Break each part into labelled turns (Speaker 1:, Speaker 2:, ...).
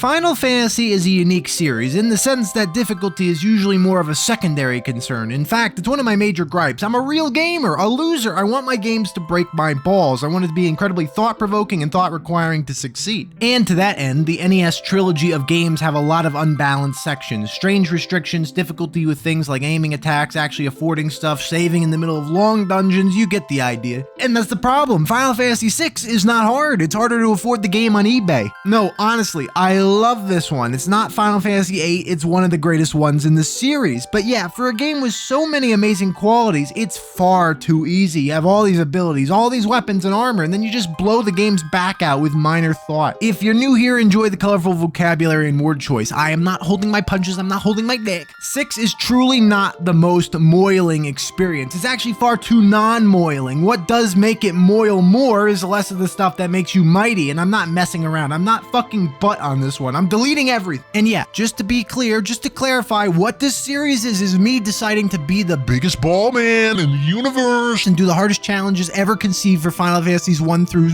Speaker 1: Final Fantasy is a unique series in the sense that difficulty is usually more of a secondary concern. In fact, it's one of my major gripes. I'm a real gamer, a loser. I want my games to break my balls. I want it to be incredibly thought-provoking and thought-requiring to succeed. And to that end, the NES trilogy of games have a lot of unbalanced sections, strange restrictions, difficulty with things like aiming attacks, actually affording stuff, saving in the middle of long dungeons. You get the idea. And that's the problem. Final Fantasy VI is not hard. It's harder to afford the game on eBay. No, honestly, I love this one. It's not Final Fantasy VIII, it's one of the greatest ones in the series. But yeah, for a game with so many amazing qualities, it's far too easy. You have all these abilities, all these weapons and armor, and then you just blow the game's back out with minor thought. If you're new here, enjoy the colorful vocabulary and word choice. I am not holding my punches, I'm not holding my dick. 6 is truly not the most moiling experience. It's actually far too non-moiling. What does make it moil more is less of the stuff that makes you mighty, and I'm not messing around. I'm not fucking butt on this one. I'm deleting everything. And yeah, just to be clear, just to clarify, what this series is me deciding to be the biggest ball man in the universe and do the hardest challenges ever conceived for Final Fantasies 1 through,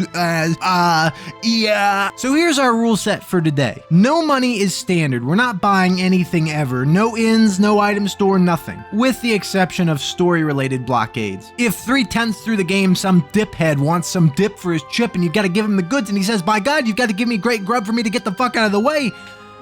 Speaker 1: yeah. So here's our rule set for today. No money is standard. We're not buying anything ever. No ins, no item store, nothing. With the exception of story-related blockades. If 3/10 through the game, some diphead wants some dip for his chip and you've got to give him the goods and he says, by God, you've got to give me great grub for me to get the fuck out of the way.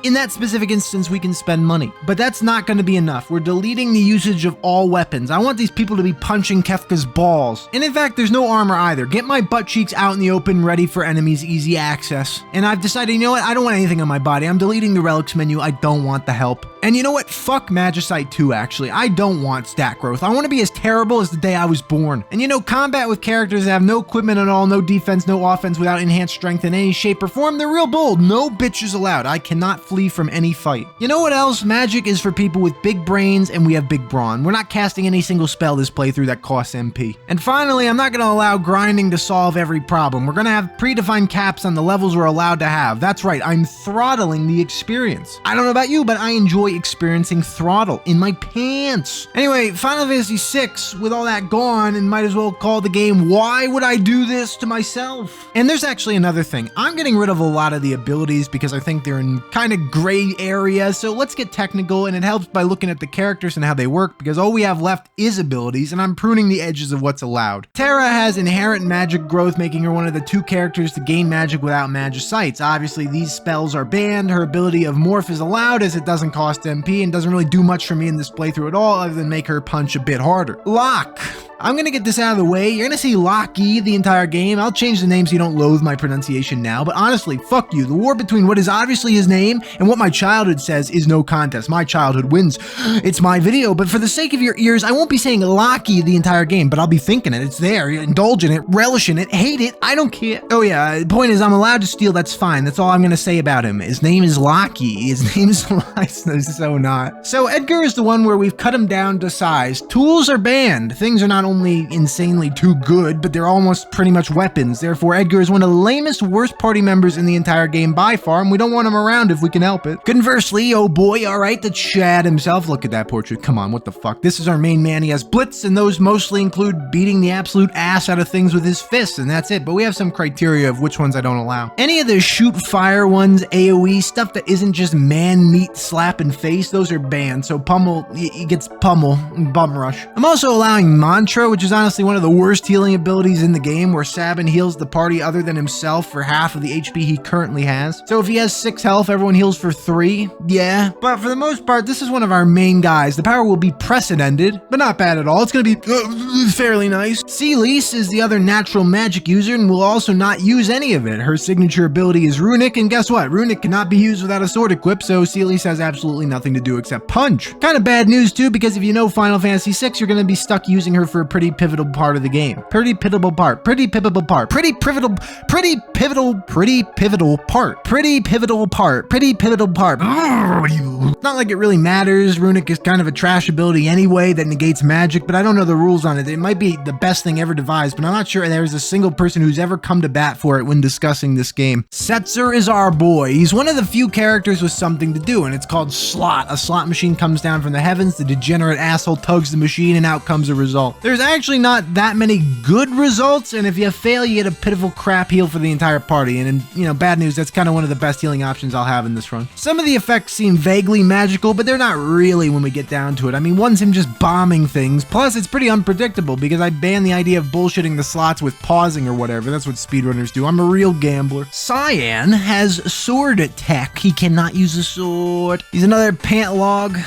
Speaker 1: In that specific instance, we can spend money. But that's not going to be enough. We're deleting the usage of all weapons. I want these people to be punching Kefka's balls. And in fact, there's no armor either. Get my butt cheeks out in the open, ready for enemies' easy access. And I've decided, you know what? I don't want anything on my body. I'm deleting the relics menu. I don't want the help. And you know what? Fuck Magicite 2, actually. I don't want stat growth. I want to be as terrible as the day I was born. And you know, combat with characters that have no equipment at all, no defense, no offense, without enhanced strength in any shape or form, they're real bold. No bitches allowed. I cannot flee from any fight. You know what else? Magic is for people with big brains, and we have big brawn. We're not casting any single spell this playthrough that costs MP. And finally, I'm not going to allow grinding to solve every problem. We're going to have predefined caps on the levels we're allowed to have. That's right, I'm throttling the experience. I don't know about you, but I enjoy experiencing throttle in my pants. Anyway, Final Fantasy VI, with all that gone, and might as well call the game, Why Would I Do This to Myself? And there's actually another thing. I'm getting rid of a lot of the abilities because I think they're in kind of gray area, so let's get technical, and it helps by looking at the characters and how they work, because all we have left is abilities, and I'm pruning the edges of what's allowed. Terra has inherent magic growth, making her one of the 2 characters to gain magic without Magicites. Obviously, these spells are banned. Her ability of Morph is allowed, as it doesn't cost MP and doesn't really do much for me in this playthrough at all, other than make her punch a bit harder. Locke. I'm gonna get this out of the way. You're gonna see Locky the entire game. I'll change the name so you don't loathe my pronunciation now, but honestly, fuck you. The war between what is obviously his name and what my childhood says is no contest. My childhood wins. It's my video, but for the sake of your ears, I won't be saying Locky the entire game, but I'll be thinking it. It's there. Indulge in it, relish in it, hate it. I don't care. Oh yeah, the point is I'm allowed to steal. That's fine. That's all I'm gonna say about him. His name is Locky. His name is so not. So Edgar is the one where we've cut him down to size. Tools are banned. Things are not only insanely too good, but they're almost pretty much weapons. Therefore, Edgar is one of the lamest, worst party members in the entire game by far, and we don't want him around if we can help it. Conversely, oh boy, alright, the Chad himself. Look at that portrait. Come on, what the fuck? This is our main man. He has blitz, and those mostly include beating the absolute ass out of things with his fists, and that's it. But we have some criteria of which ones I don't allow. Any of the shoot fire ones, AoE, stuff that isn't just man meat slap and face, those are banned. So Pummel, he gets Pummel, Bum Rush. I'm also allowing Mantra, which is honestly one of the worst healing abilities in the game, where Sabin heals the party other than himself for half of the HP he currently has. So if he has 6 health, everyone heals for 3. Yeah. But for the most part, this is one of our main guys. The power will be precedented, but not bad at all. It's going to be fairly nice. Celise is the other natural magic user and will also not use any of it. Her signature ability is Runic, and guess what? Runic cannot be used without a sword equip, so Celise has absolutely nothing to do except punch. Kind of bad news too, because if you know Final Fantasy VI, you're going to be stuck using her for a pretty pivotal part of the game. Pretty pivotal part. Pretty pivotal part. Pretty pivotal part. Pretty pivotal part. Pretty pivotal part. Pretty pivotal part. Not like it really matters. Runic is kind of a trash ability anyway that negates magic, but I don't know the rules on it. It might be the best thing ever devised, but I'm not sure there's a single person who's ever come to bat for it when discussing this game. Setzer is our boy. He's one of the few characters with something to do, and it's called Slot. A slot machine comes down from the heavens, the degenerate asshole tugs the machine, and out comes a result. There's there's actually not that many good results, and if you fail, you get a pitiful crap heal for the entire party, and bad news, that's kind of one of the best healing options I'll have in this run. Some of the effects seem vaguely magical, but they're not really when we get down to it. I mean, one's him just bombing things, plus it's pretty unpredictable because I ban the idea of bullshitting the slots with pausing or whatever. That's what speedrunners do. I'm a real gambler. Cyan has sword tech. He cannot use a sword. He's another pant log.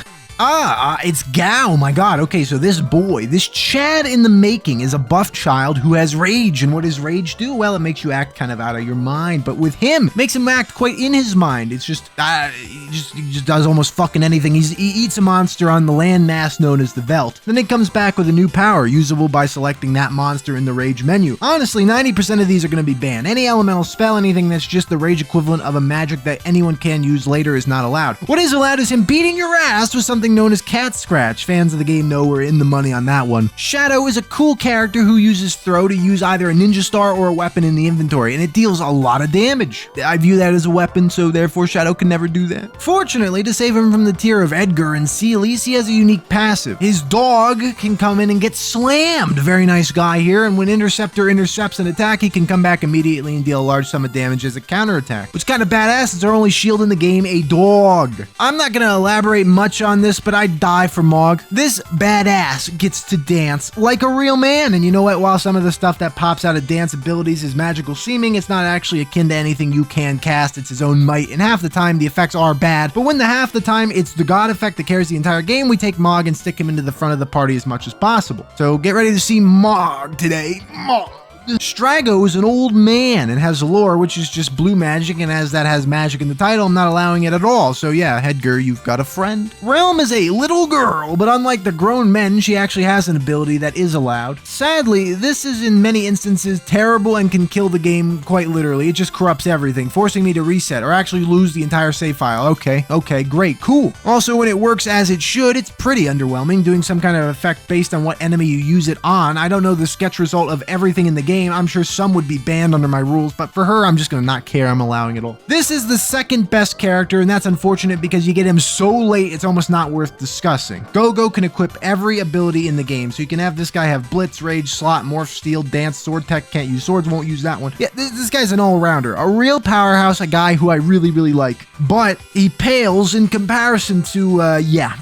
Speaker 1: It's Gao. My god. Okay, so this boy, this Chad in the making, is a buff child who has rage. And what does rage do? Well, it makes you act kind of out of your mind. But with him, it makes him act quite in his mind. It's just, he just does almost fucking anything. He eats a monster on the landmass known as the Veld. Then it comes back with a new power, usable by selecting that monster in the rage menu. Honestly, 90% of these are going to be banned. Any elemental spell, anything that's just the rage equivalent of a magic that anyone can use later is not allowed. What is allowed is him beating your ass with something known as Cat Scratch. Fans of the game know we're in the money on that one. Shadow is a cool character who uses throw to use either a ninja star or a weapon in the inventory, and it deals a lot of damage. I view that as a weapon, so therefore Shadow can never do that. Fortunately, to save him from the tier of Edgar and Seelys, he has a unique passive. His dog can come in and get slammed. Very nice guy here, and when Interceptor intercepts an attack, he can come back immediately and deal a large sum of damage as a counterattack, which is kind of badass. It's our only shield in the game, a dog. I'm not going to elaborate much on this, but I'd die for Mog. This badass gets to dance like a real man, and you know what? While some of the stuff that pops out of dance abilities is magical seeming, it's not actually akin to anything you can cast. It's his own might, and half the time the effects are bad, but when the half the time it's the god effect that carries the entire game, we take Mog and stick him into the front of the party as much as possible. So get ready to see Mog today. Mog. Strago is an old man and has lore, which is just blue magic, and as that has magic in the title, I'm not allowing it at all. So yeah, Edgar, you've got a friend. Realm is a little girl, but unlike the grown men, she actually has an ability that is allowed. Sadly, this is in many instances terrible and can kill the game quite literally. It just corrupts everything, forcing me to reset or actually lose the entire save file. Okay, great, cool. Also, when it works as it should, it's pretty underwhelming, doing some kind of effect based on what enemy you use it on. I don't know the sketch result of everything in the game. I'm sure some would be banned under my rules, but for her, I'm just gonna not care. I'm allowing it all. This is the second best character, and that's unfortunate because you get him so late, it's almost not worth discussing. Go-Go can equip every ability in the game, so you can have this guy have Blitz, Rage, Slot, Morph, Steel, Dance, Sword Tech, can't use swords, won't use that one. Yeah, this guy's an all-rounder, a real powerhouse, a guy who I really, really like, but he pales in comparison to, yeah,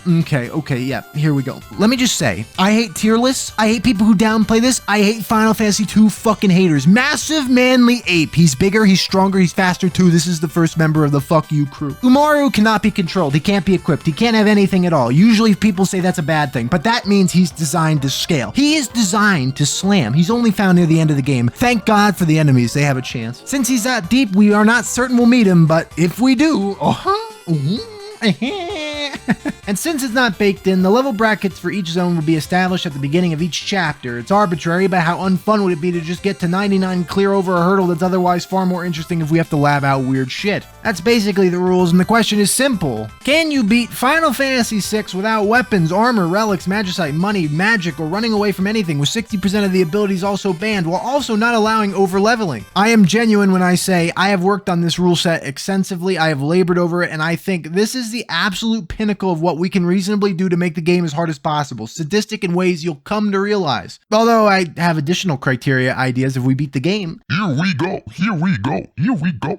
Speaker 1: here we go. Let me just say, I hate tier lists, I hate people who downplay this, I hate Final Fantasy II fucking haters. Massive manly ape. He's bigger, he's stronger, he's faster too. This is the first member of the fuck you crew. Umaru cannot be controlled. He can't be equipped. He can't have anything at all. Usually people say that's a bad thing, but that means he's designed to scale. He is designed to slam. He's only found near the end of the game. Thank God for the enemies. They have a chance. Since he's that deep, we are not certain we'll meet him, but if we do, and since it's not baked in, the level brackets for each zone will be established at the beginning of each chapter. It's arbitrary, but how unfun would it be to just get to 99 clear over a hurdle that's otherwise far more interesting if we have to lab out weird shit? That's basically the rules, and the question is simple. Can you beat Final Fantasy VI without weapons, armor, relics, magicite, money, magic, or running away from anything, with 60% of the abilities also banned, while also not allowing over-leveling? I am genuine when I say I have worked on this rule set extensively, I have labored over it, and I think this is the absolute pinnacle of what we can reasonably do to make the game as hard as possible, sadistic in ways you'll come to realize. Although I have additional criteria ideas if we beat the game.
Speaker 2: Here we go, here we go, here we go.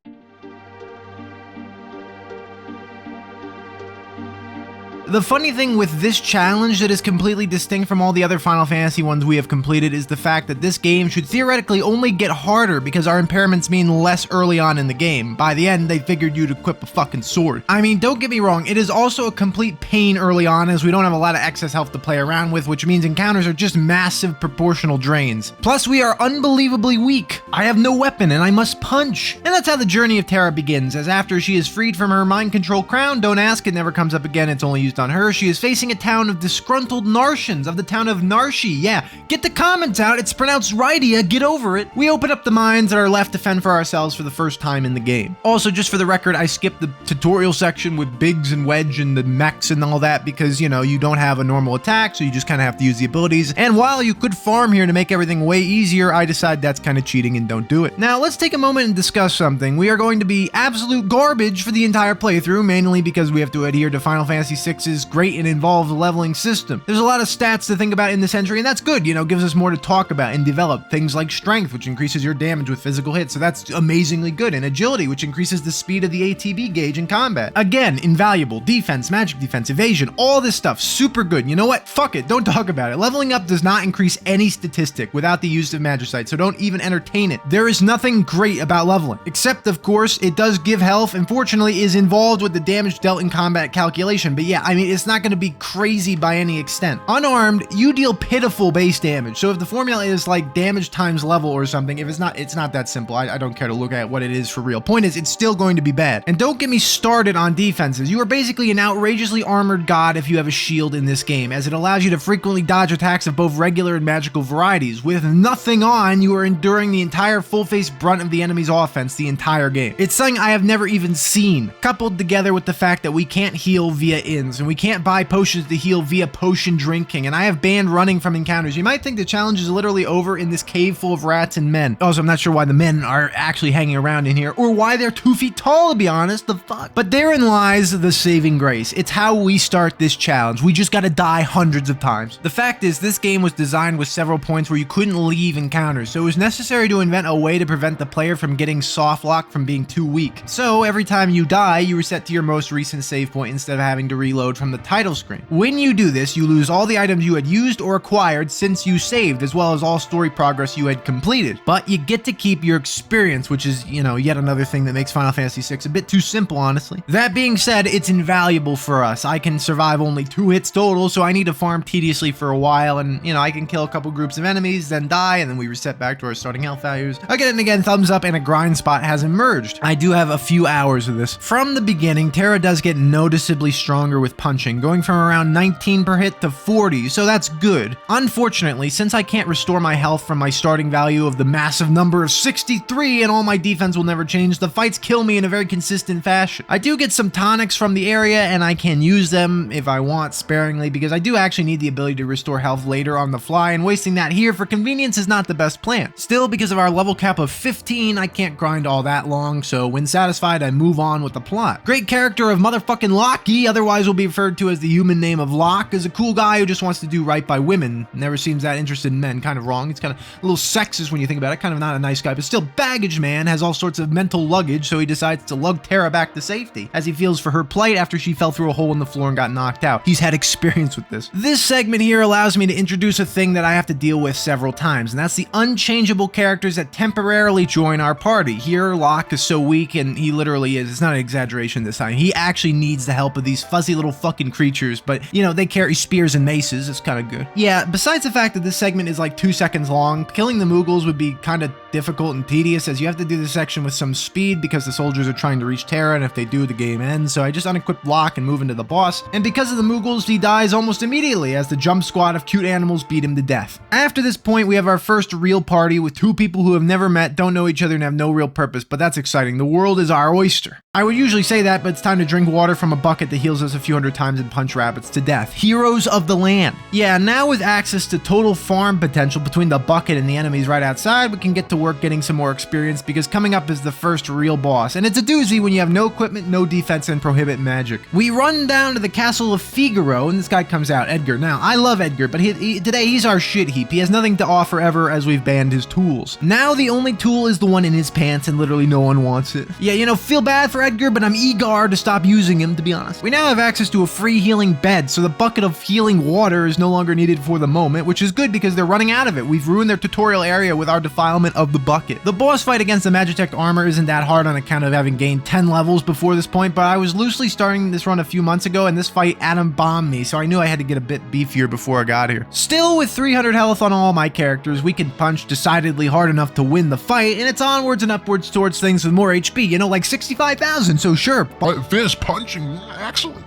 Speaker 1: The funny thing with this challenge that is completely distinct from all the other Final Fantasy ones we have completed is the fact that this game should theoretically only get harder because our impairments mean less early on in the game. By the end, they figured you'd equip a fucking sword. I mean, don't get me wrong, it is also a complete pain early on as we don't have a lot of excess health to play around with, which means encounters are just massive proportional drains. Plus, we are unbelievably weak. I have no weapon and I must punch. And that's how the journey of Terra begins, as after she is freed from her mind control crown, don't ask, it never comes up again, it's only used on her, she is facing a town of disgruntled Nartians of the town of Narshi. Yeah, get the comments out, it's pronounced Rydia, get over it. We open up the mines that are left to fend for ourselves for the first time in the game. Also, just for the record, I skipped the tutorial section with Biggs and Wedge and the mechs and all that because, you know, you don't have a normal attack, so you just kind of have to use the abilities. And while you could farm here to make everything way easier, I decide that's kind of cheating and don't do it. Now, let's take a moment and discuss something. We are going to be absolute garbage for the entire playthrough, mainly because we have to adhere to Final Fantasy VI's is great and involves a leveling system. There's a lot of stats to think about in this entry, and that's good, you know, gives us more to talk about and develop. Things like strength, which increases your damage with physical hits, so that's amazingly good, and agility, which increases the speed of the ATB gauge in combat. Again, invaluable. Defense, magic defense, evasion, all this stuff, super good. You know what? Fuck it, don't talk about it. Leveling up does not increase any statistic without the use of Magicite, so don't even entertain it. There is nothing great about leveling, except of course, it does give health, and fortunately is involved with the damage dealt in combat calculation, but yeah, I mean, it's not going to be crazy by any extent. Unarmed, you deal pitiful base damage, so if the formula is like damage times level or something, if it's not that simple. I don't care to look at what it is for real. Point is, it's still going to be bad. And don't get me started on defenses. You are basically an outrageously armored god if you have a shield in this game, as it allows you to frequently dodge attacks of both regular and magical varieties. With nothing on, you are enduring the entire full-face brunt of the enemy's offense the entire game. It's something I have never even seen, coupled together with the fact that we can't heal via ins, and we can't buy potions to heal via potion drinking, and I have banned running from encounters. You might think the challenge is literally over in this cave full of rats and men. Also, I'm not sure why the men are actually hanging around in here, or why they're 2 feet tall, to be honest. The fuck? But therein lies the saving grace. It's how we start this challenge. We just gotta die hundreds of times. The fact is, this game was designed with several points where you couldn't leave encounters, so it was necessary to invent a way to prevent the player from getting soft locked from being too weak. So every time you die, you reset to your most recent save point instead of having to reload from the title screen. When you do this, you lose all the items you had used or acquired since you saved, as well as all story progress you had completed. But you get to keep your experience, which is, you know, yet another thing that makes Final Fantasy VI a bit too simple, honestly. That being said, it's invaluable for us. I can survive only 2 hits total, so I need to farm tediously for a while, and, you know, I can kill a couple groups of enemies, then die, and then we reset back to our starting health values. Again and again, thumbs up, and a grind spot has emerged. I do have a few hours of this. From the beginning, Terra does get noticeably stronger with punching, going from around 19 per hit to 40, so that's good. Unfortunately, since I can't restore my health from my starting value of the massive number of 63 and all my defense will never change, the fights kill me in a very consistent fashion. I do get some tonics from the area, and I can use them if I want sparingly, because I do actually need the ability to restore health later on the fly, and wasting that here for convenience is not the best plan. Still, because of our level cap of 15, I can't grind all that long, so when satisfied, I move on with the plot. Great character of motherfucking Lockie, otherwise will be referred to as the human name of Locke, is a cool guy who just wants to do right by women. Never seems that interested in men. Kind of wrong. It's kind of a little sexist when you think about it. Kind of not a nice guy, but still baggage man, has all sorts of mental luggage, so he decides to lug Terra back to safety, as he feels for her plight after she fell through a hole in the floor and got knocked out. He's had experience with this. This segment here allows me to introduce a thing that I have to deal with several times, and that's the unchangeable characters that temporarily join our party. Here, Locke is so weak, and he literally is. It's not an exaggeration this time. He actually needs the help of these fuzzy little fucking creatures, but, you know, they carry spears and maces. It's kind of good. Yeah, besides the fact that this segment is like 2 seconds long, killing the Moogles would be kind of difficult and tedious, as you have to do this section with some speed because the soldiers are trying to reach Terra, and if they do, the game ends. So I just unequip Locke and move into the boss, and because of the Moogles, he dies almost immediately as the jump squad of cute animals beat him to death. After this point, we have our first real party with 2 people who have never met, don't know each other, and have no real purpose, but that's exciting. The world is our oyster. I would usually say that, but it's time to drink water from a bucket that heals us a few hundred times and punch rabbits to death. Heroes of the land. Yeah, now with access to total farm potential between the bucket and the enemies right outside, we can get to work getting some more experience, because coming up is the first real boss, and it's a doozy when you have no equipment, no defense, and prohibit magic. We run down to the castle of Figaro, and this guy comes out, Edgar. Now, I love Edgar, but today he's our shit heap. He has nothing to offer ever, as we've banned his tools. Now the only tool is the one in his pants, and literally no one wants it. Yeah, you know, feel bad for Edgar, but I'm eager to stop using him, to be honest. We now have access to a free healing bed, so the bucket of healing water is no longer needed for the moment, which is good because they're running out of it. We've ruined their tutorial area with our defilement of the bucket. The boss fight against the Magitech armor isn't that hard on account of having gained 10 levels before this point, but I was loosely starting this run a few months ago, and this fight atom bombed me, so I knew I had to get a bit beefier before I got here. Still, with 300 health on all my characters, we can punch decidedly hard enough to win the fight, and it's onwards and upwards towards things with more HP, you know, like 65,000, so sure.
Speaker 2: Fist punching, excellent.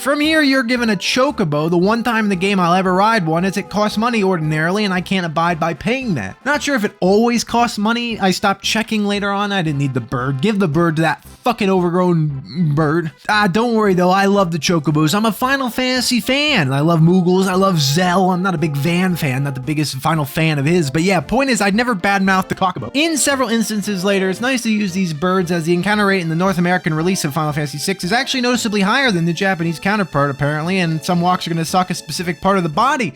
Speaker 1: From here, you're given a chocobo. The one time in the game I'll ever ride one is it costs money ordinarily, and I can't abide by paying that. Not sure if it always costs money. I stopped checking later on. I didn't need the bird. Give the bird to that fucking overgrown bird. Don't worry though, I love the chocobos. I'm a Final Fantasy fan. I love Moogles. I love Zell. I'm not a big Van fan, not the biggest Final fan of his, but yeah, point is I'd never badmouthed the Chocobo. In several instances later, it's nice to use these birds as the encounter rate in the North American release of Final Fantasy VI is actually noticeably higher than the Japanese counterpart apparently, and some walks are going to suck a specific part of the body.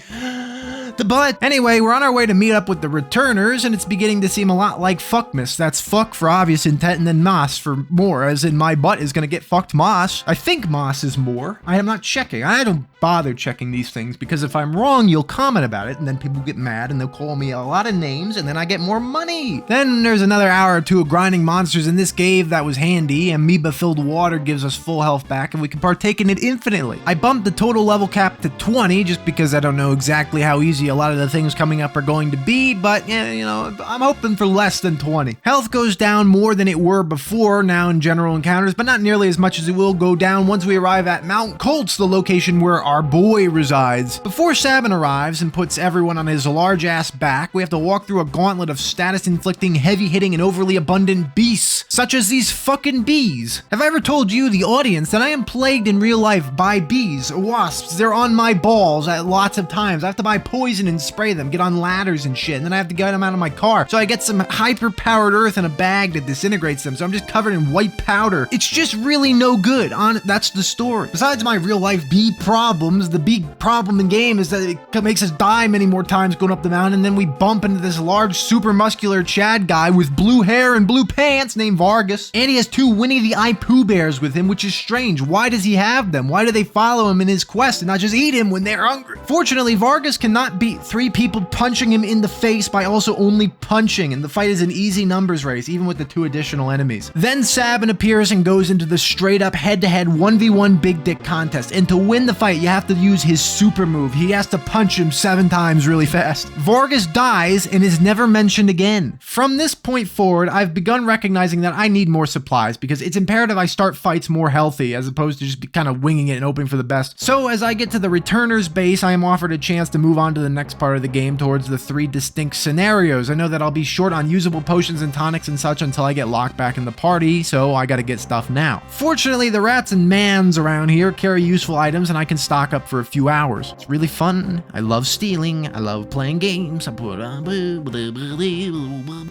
Speaker 1: The butt. Anyway, we're on our way to meet up with the returners, and it's beginning to seem a lot like fuckmas. That's fuck for obvious intent, and then mas for more, as in my butt is gonna get fucked mas. I think mas is more. I am not checking. I don't bother checking these things, because if I'm wrong, you'll comment about it, and then people get mad, and they'll call me a lot of names, and then I get more money. Then there's another hour or two of grinding monsters in this cave that was handy. Amoeba-filled water gives us full health back, and we can partake in it infinitely. I bumped the total level cap to 20, just because I don't know exactly how easy a lot of the things coming up are going to be, but yeah, you know, I'm hoping for less than 20. Health goes down more than it were before now in general encounters, but not nearly as much as it will go down once we arrive at Mount Colts, the location where our boy resides. Before Sabin arrives and puts everyone on his large ass back, we have to walk through a gauntlet of status-inflicting, heavy-hitting, and overly abundant beasts, such as these fucking bees. Have I ever told you, the audience, that I am plagued in real life by bees, wasps? They're on my balls at lots of times. I have to buy poison and spray them, get on ladders and shit, and then I have to get them out of my car. So I get some hyper-powered earth in a bag that disintegrates them, so I'm just covered in white powder. It's just really no good. That's the story. Besides my real-life bee problems, the big problem in the game is that it makes us die many more times going up the mountain, and then we bump into this large, super muscular Chad guy with blue hair and blue pants named Vargas, and he has 2 Winnie the Pooh bears with him, which is strange. Why does he have them? Why do they follow him in his quest and not just eat him when they're hungry? Fortunately, Vargas cannot beat 3 people punching him in the face by also only punching, and the fight is an easy numbers race, even with the 2 additional enemies. Then Sabin appears and goes into the straight-up head-to-head 1v1 big dick contest, and to win the fight, you have to use his super move. He has to punch him 7 times really fast. Vargas dies and is never mentioned again. From this point forward, I've begun recognizing that I need more supplies, because it's imperative I start fights more healthy, as opposed to just kind of winging it and hoping for the best. So as I get to the returners base, I am offered a chance to move on to the next part of the game towards the 3 distinct scenarios. I know that I'll be short on usable potions and tonics and such until I get locked back in the party, so I gotta get stuff now. Fortunately, the rats and mans around here carry useful items, and I can stock up for a few hours. It's really fun. I love stealing. I love playing games.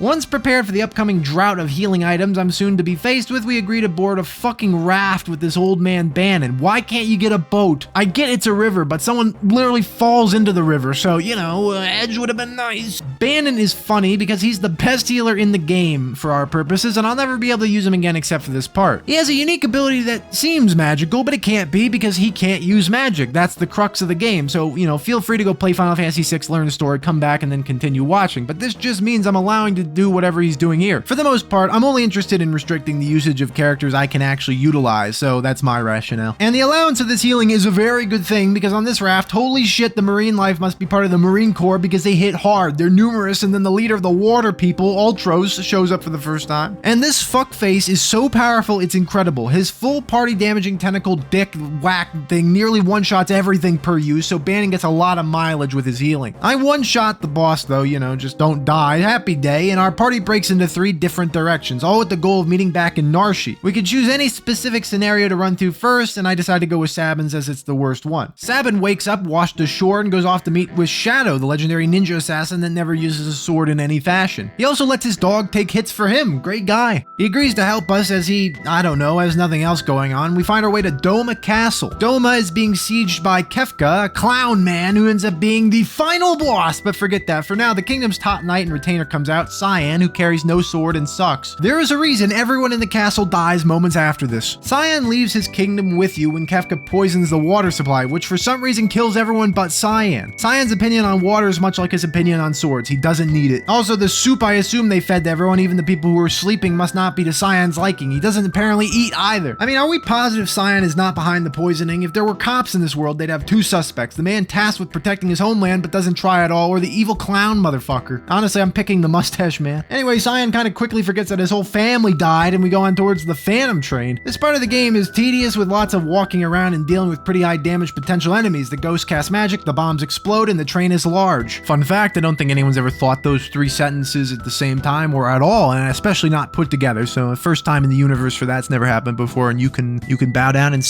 Speaker 1: Once prepared for the upcoming drought of healing items I'm soon to be faced with, we agree to board a fucking raft with this old man Bannon. Why can't you get a boat? I get it's a river, but someone literally falls into the river, so, you know, Edge would have been nice. Bannon is funny because he's the best healer in the game for our purposes, and I'll never be able to use him again except for this part. He has a unique ability that seems magical, but it can't be because he can't use magic. That's the crux of the game, so, you know, feel free to go play Final Fantasy VI, learn the story, come back, and then continue watching, but this just means I'm allowing to do whatever he's doing here. For the most part, I'm only interested in restricting the usage of characters I can actually utilize, so that's my rationale. And the allowance of this healing is a very good thing, because on this raft, holy shit, the marine life must be part of the Marine Corps because they hit hard. They're numerous, and then the leader of the water people, Ultros, shows up for the first time. And this fuckface is so powerful, it's incredible. His full party damaging tentacle dick whack thing nearly one-shots everything per use, so Bannon gets a lot of mileage with his healing. I one-shot the boss though, you know, just don't die. Happy day, and our party breaks into 3 different directions, all with the goal of meeting back in Narshi. We could choose any specific scenario to run through first, and I decide to go with Sabin's as it's the worst one. Sabin wakes up, washed ashore, and goes off to meet with Shadow, the legendary ninja assassin that never uses a sword in any fashion. He also lets his dog take hits for him. Great guy. He agrees to help us as he, I don't know, has nothing else going on. We find our way to Doma Castle. Doma is being sieged by Kefka, a clown man who ends up being the final boss, but forget that. For now, the kingdom's top knight and retainer comes out, Cyan, who carries no sword and sucks. There is a reason everyone in the castle dies moments after this. Cyan leaves his kingdom with you when Kefka poisons the water supply, which for some reason kills everyone but Cyan. Cyan's opinion on water is much like his opinion on swords. He doesn't need it. Also, the soup I assume they fed to everyone, even the people who were sleeping, must not be to Cyan's liking. He doesn't apparently eat either. I mean, are we positive Cyan is not behind the poisoning? If there were cops in this world, they'd have two suspects. The man tasked with protecting his homeland but doesn't try at all, or the evil clown motherfucker. Honestly, I'm picking the mustache man. Anyway, Cyan kind of quickly forgets that his whole family died, and we go on towards the Phantom Train. This part of the game is tedious with lots of walking around and dealing with pretty high damage potential enemies. The ghosts cast magic, the bombs explode, and the train is large. Fun fact, I don't think anyone's ever thought those three sentences at the same time or at all, and especially not put together. So first time in the universe for that's never happened before, and you can bow down and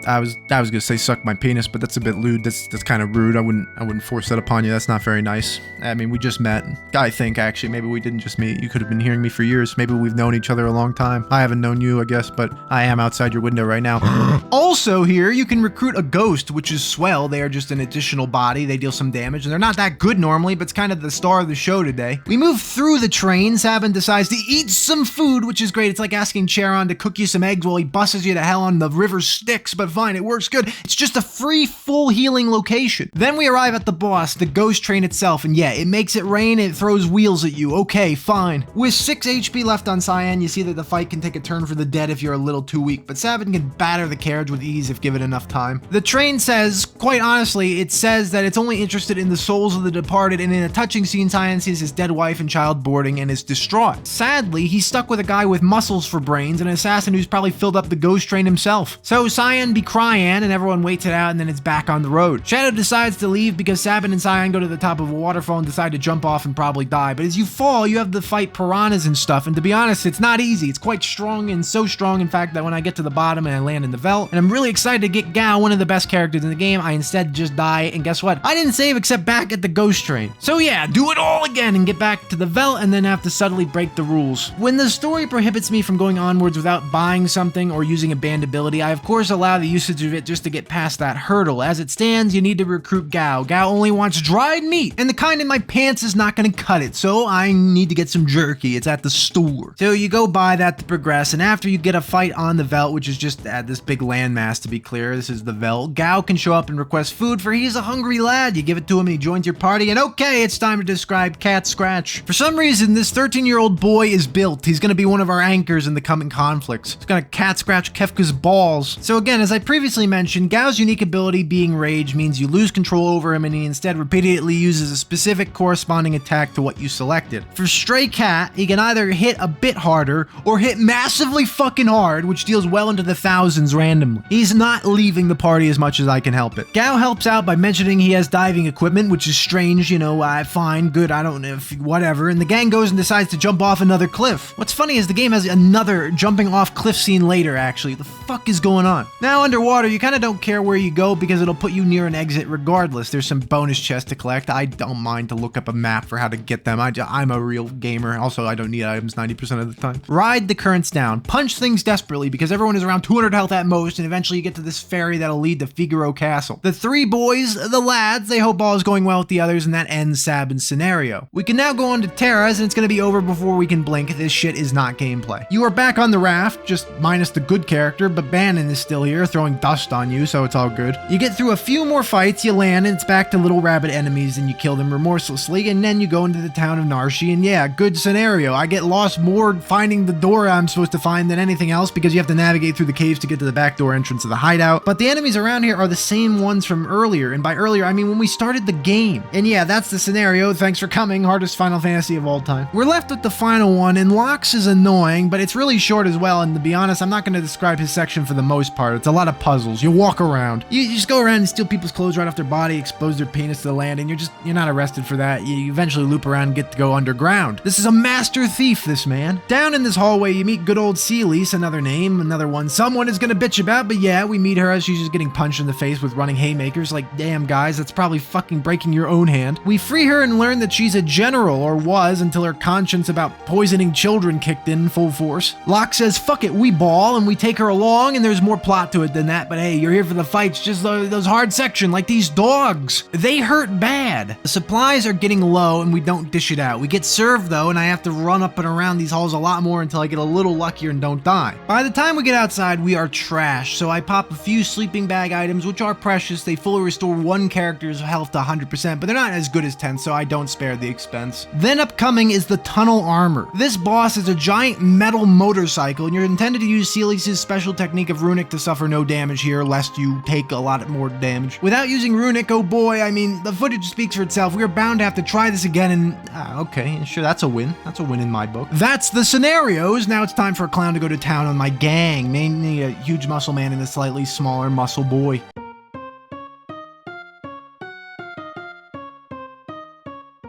Speaker 1: I was gonna say suck my penis, but that's a bit lewd. That's kind of rude. I wouldn't force that upon you. That's not very nice. I mean, we just met. I think actually maybe we didn't just meet. You could have been hearing me for years. Maybe we've known each other a long time. I haven't known you, I guess, but I am outside your window right now. Also here, you can recruit a ghost, which is swell. They are just an additional body. They deal some damage, and they're not that good normally, but it's kind of the star of the show today. We move through the train. Sabin decides to eat some food, which is great. It's like asking Charon to cook you some eggs while he busses you to hell on the river Styx, but fine, it works good. It's just a free, full healing location. Then we arrive at the boss, the ghost train itself, and yeah, it makes it rain, it throws wheels at you. Okay, fine. With 6 HP left on Cyan, you see that the fight can take a turn for the dead if you're a little too weak, but Sabin can batter the carriage with ease if given enough time. The train says, quite honestly, it says that it's only interested in the souls of the departed, and in a touching scene, Cyan sees his dead wife and child boarding and is distraught. Sadly, he's stuck with a guy with muscles for brains, an assassin who's probably filled up the ghost train himself. So Cyan be crying, and everyone waits it out, and then it's back on the road. Shadow decides to leave because Sabin and Cyan go to the top of a waterfall and decide to jump off and probably die. But as you fall, you have to fight piranhas and stuff, and to be honest, it's not easy. It's quite strong, and so strong, in fact, that when I get to the bottom and I land in the Veld, and I'm really excited to get Gao, one of the best characters in the game, I instead just die, and guess what? I didn't save except back at the ghost train. So yeah, do it all again and get back to the Veld, and then have to subtly break the rules. When the story prohibits me from going onwards without buying something or using a banned ability, I of course allow the usage of it just to get past that hurdle. As it stands, you need to recruit Gao. Gao only wants dried meat, and the kind in my pants is not gonna cut it, so I need to get some jerky. It's at the store. So you go buy that to progress, and after you get a fight on the Veld, which is just this big landmass to be clear, this is the Veld, Gao can show up and request food, for he's a hungry lad. You give it to him and he joins your party, and okay, it's time to describe Cat Scratch. For some reason, this 13-year-old boy is built. He's gonna be one of our anchors in the coming conflicts. He's gonna cat scratch Kefka's balls. So again, as I previously mentioned, Gao's unique ability being Rage means you lose control over him, and he instead repeatedly uses a specific corresponding attack to what you selected. For Stray Cat, he can either hit a bit harder or hit massively fucking hard, which deals well into the thousands randomly. He's not leaving the party as much as I can help it. Gao helps out by mentioning he has diving equipment, which is strange, you know, fine, good, I don't know, whatever, and the gang goes and decides to jump off another cliff. What's funny is the game has another jumping off cliff scene later, actually. The fuck is going on? Now, underwater, you kind of don't care where you go because it'll put you near an exit regardless. There's some bonus chests to collect. I don't mind to look up a map for how to get them. I'm a real gamer. Also, I don't need items 90% of the time. Ride the currents down. Punch things desperately because everyone is around 200 health at most, and eventually you get to this ferry that'll lead to Figaro Castle. The three boys, the lads, they hope all is going well with the others, and that ends Sabin's scenario. We can now go on to Terra's, and it's going to be over before we can blink. This shit is not gameplay. You are back on the raft, just minus the good character, but Bannon is still here, throwing dust on you, so it's all good. You get through a few more fights, you land, and it's back to little rabbit enemies, and you kill them remorselessly, and then you go into the town of Narshi, and yeah, good scenario. I get lost more finding the door I'm supposed to find than anything else, because you have to navigate through the caves to get to the back door entrance of the hideout, but the enemies around here are the same ones from earlier, and by earlier, I mean when we started the game. And yeah, that's the scenario. Thanks for coming. Hardest Final Fantasy of all time. We're left with the final one, and Lox is annoying, but it's really short as well, and to be honest, I'm not going to describe his section for the most part. It's a lot of puzzles. You walk around. You just go around and steal people's clothes right off their body, expose their penis to the land, and you're not arrested for that. You eventually loop around and get to go underground. This is a master thief, this man. Down in this hallway, you meet good old Celis, another name, another one someone is going to bitch about, but yeah, we meet her as she's just getting punched in the face with running haymakers. Like, damn, guys, that's probably fucking breaking your own hand. We free her and learn that she's a general, or was, until her conscience about poisoning children kicked in full force. Locke says, fuck it, we ball, and we take her along, and there's more plot to it than that, but hey, you're here for the fights, just those hard section, like these dogs. They hurt bad. The supplies are getting low, and we don't dish it out. We get served, though, and I have to run up and around these halls a lot more until I get a little luckier and don't die. By the time we get outside, we are trash, so I pop a few sleeping bag items, which are precious. They fully fully restore one character's health to 100%, but they're not as good as 10, so I don't spare the expense. Then upcoming is the Tunnel Armor. This boss is a giant metal motorcycle, and you're intended to use Seely's special technique of Runic to suffer no damage here, lest you take a lot more damage. Without using Runic, oh boy, I mean, the footage speaks for itself. We are bound to have to try this again, and okay, sure, that's a win. That's a win in my book. That's the scenarios. Now it's time for a clown to go to town on my gang, mainly a huge muscle man and a slightly smaller muscle boy.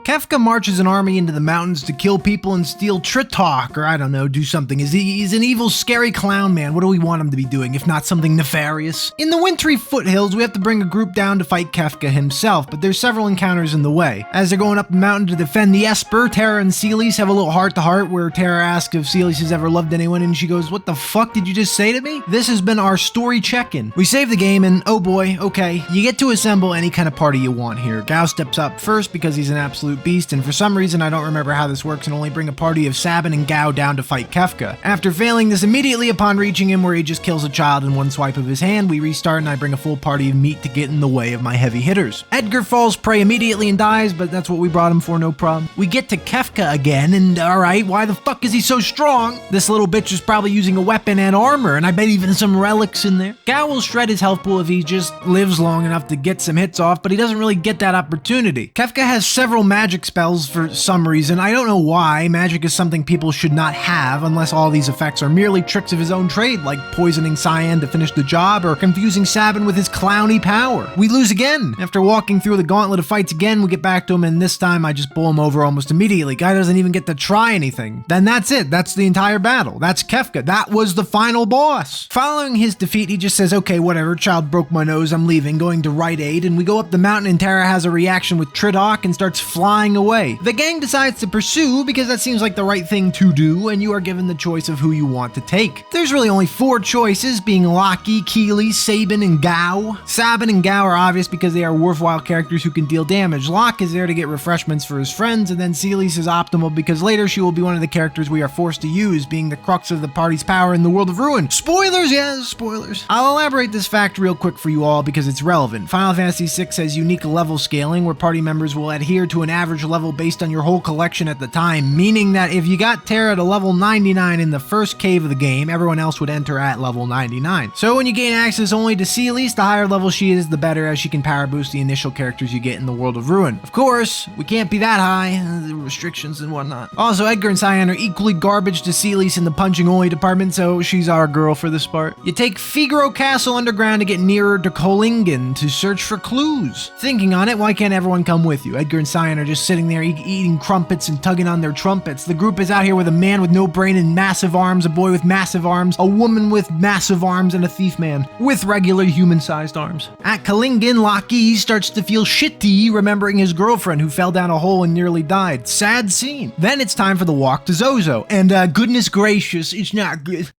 Speaker 1: Kefka marches an army into the mountains to kill people and steal Tritok, or I don't know, do something. He's an evil, scary clown man. What do we want him to be doing, if not something nefarious? In the wintry foothills, we have to bring a group down to fight Kefka himself, but there's several encounters in the way. As they're going up the mountain to defend the Esper, Terra and Seely's have a little heart-to-heart where Terra asks if Seely's has ever loved anyone, and she goes, "What the fuck did you just say to me?" This has been our story check-in. We save the game, and oh boy, okay, you get to assemble any kind of party you want here. Gao steps up first because he's an absolute beast, and for some reason I don't remember how this works, and only bring a party of Sabin and Gao down to fight Kefka. After failing this immediately upon reaching him where he just kills a child in one swipe of his hand, we restart and I bring a full party of meat to get in the way of my heavy hitters. Edgar falls prey immediately and dies, but that's what we brought him for, no problem. We get to Kefka again, and alright, why the fuck is he so strong? This little bitch is probably using a weapon and armor, and I bet even some relics in there. Gao will shred his health pool if he just lives long enough to get some hits off, but he doesn't really get that opportunity. Kefka has several magic spells for some reason. I don't know why. Magic is something people should not have unless all these effects are merely tricks of his own trade, like poisoning Cyan to finish the job or confusing Sabin with his clowny power. We lose again. After walking through the gauntlet of fights again, we get back to him, and this time I just blow him over almost immediately. Guy doesn't even get to try anything. Then that's it. That's the entire battle. That's Kefka. That was the final boss. Following his defeat, he just says, "Okay, whatever, child broke my nose, I'm leaving, going to Rite Aid," and we go up the mountain and Terra has a reaction with Tritok and starts flying away. The gang decides to pursue because that seems like the right thing to do, and you are given the choice of who you want to take. There's really only 4 choices, being Locky, Keely, Sabin, and Gao. Sabin and Gao are obvious because they are worthwhile characters who can deal damage. Locke is there to get refreshments for his friends, and then Seely's is optimal because later she will be one of the characters we are forced to use, being the crux of the party's power in the world of ruin. Spoilers, yes, spoilers. I'll elaborate this fact real quick for you all because it's relevant. Final Fantasy VI has unique level scaling where party members will adhere to an average level based on your whole collection at the time, meaning that if you got Terra to level 99 in the first cave of the game, everyone else would enter at level 99. So when you gain access only to Seely's, the higher level she is, the better, as she can power boost the initial characters you get in the world of Ruin. Of course, we can't be that high, the restrictions and whatnot. Also, Edgar and Cyan are equally garbage to Seely's in the punching only department, so she's our girl for this part. You take Figaro Castle underground to get nearer to Kolingen to search for clues. Thinking on it, why can't everyone come with you? Edgar and Cyan are just sitting there eating crumpets and tugging on their trumpets. The group is out here with a man with no brain and massive arms, a boy with massive arms, a woman with massive arms, and a thief man with regular human-sized arms. At Kolingen, Locky starts to feel shitty, remembering his girlfriend who fell down a hole and nearly died. Sad scene. Then it's time for the walk to Zozo, and goodness gracious, it's not good.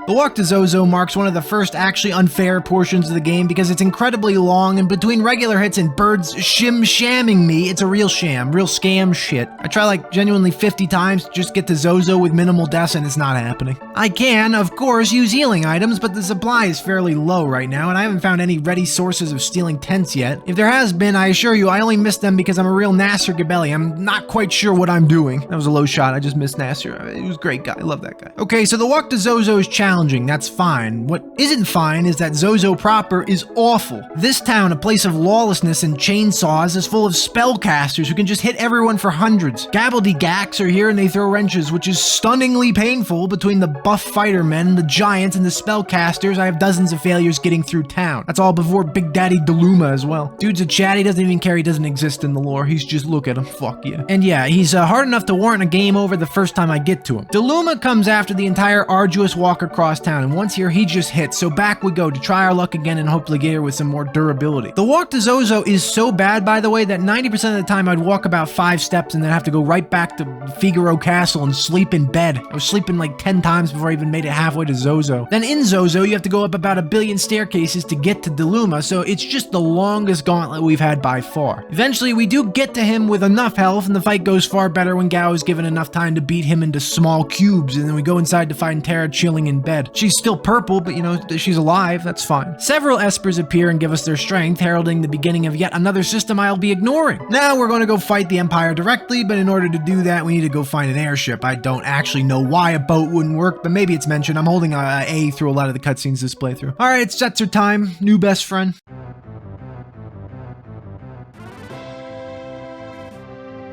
Speaker 1: The walk to Zozo marks one of the first actually unfair portions of the game because it's incredibly long, and between regular hits and birds shim-shamming me, it's a real sham, real scam shit. I try like genuinely 50 times to just get to Zozo with minimal deaths and it's not happening. I can, of course, use healing items, but the supply is fairly low right now, and I haven't found any ready sources of stealing tents yet. If there has been, I assure you, I only missed them because I'm a real Nasser Gabelli. I'm not quite sure what I'm doing. That was a low shot, I just missed Nasser. He was a great guy, I love that guy. Okay, so the walk to Zozo is challenging. That's fine. What isn't fine is that Zozo proper is awful. This town, a place of lawlessness and chainsaws, is full of spellcasters who can just hit everyone for hundreds. Gabbledy-gacks are here and they throw wrenches, which is stunningly painful. Between the buff fighter men, the giants, and the spellcasters, I have dozens of failures getting through town. That's all before Big Daddy Deluma as well. Dude's a chat, he doesn't even care, he doesn't exist in the lore. He's just, look at him, fuck yeah. And yeah, he's hard enough to warrant a game over the first time I get to him. Deluma comes after the entire arduous walk across town, and once here he just hits, so back we go to try our luck again and hopefully get here with some more durability. The walk to Zozo is so bad, by the way, that 90% of the time I'd walk about 5 steps and then have to go right back to Figaro Castle and sleep in bed. I was sleeping like 10 times before I even made it halfway to Zozo. Then in Zozo, you have to go up about 1 billion staircases to get to Deluma, so it's just the longest gauntlet we've had by far. Eventually, we do get to him with enough health, and the fight goes far better when Gao is given enough time to beat him into small cubes, and then we go inside to find Terra chilling in bed. dead. She's still purple, but you know, she's alive, that's fine. Several espers appear and give us their strength, heralding the beginning of yet another system I'll be ignoring. Now we're going to go fight the Empire directly, but in order to do that, we need to go find an airship. I don't actually know why a boat wouldn't work, but maybe it's mentioned. I'm holding A through a lot of the cutscenes this playthrough. Alright, it's Setzer time. New best friend.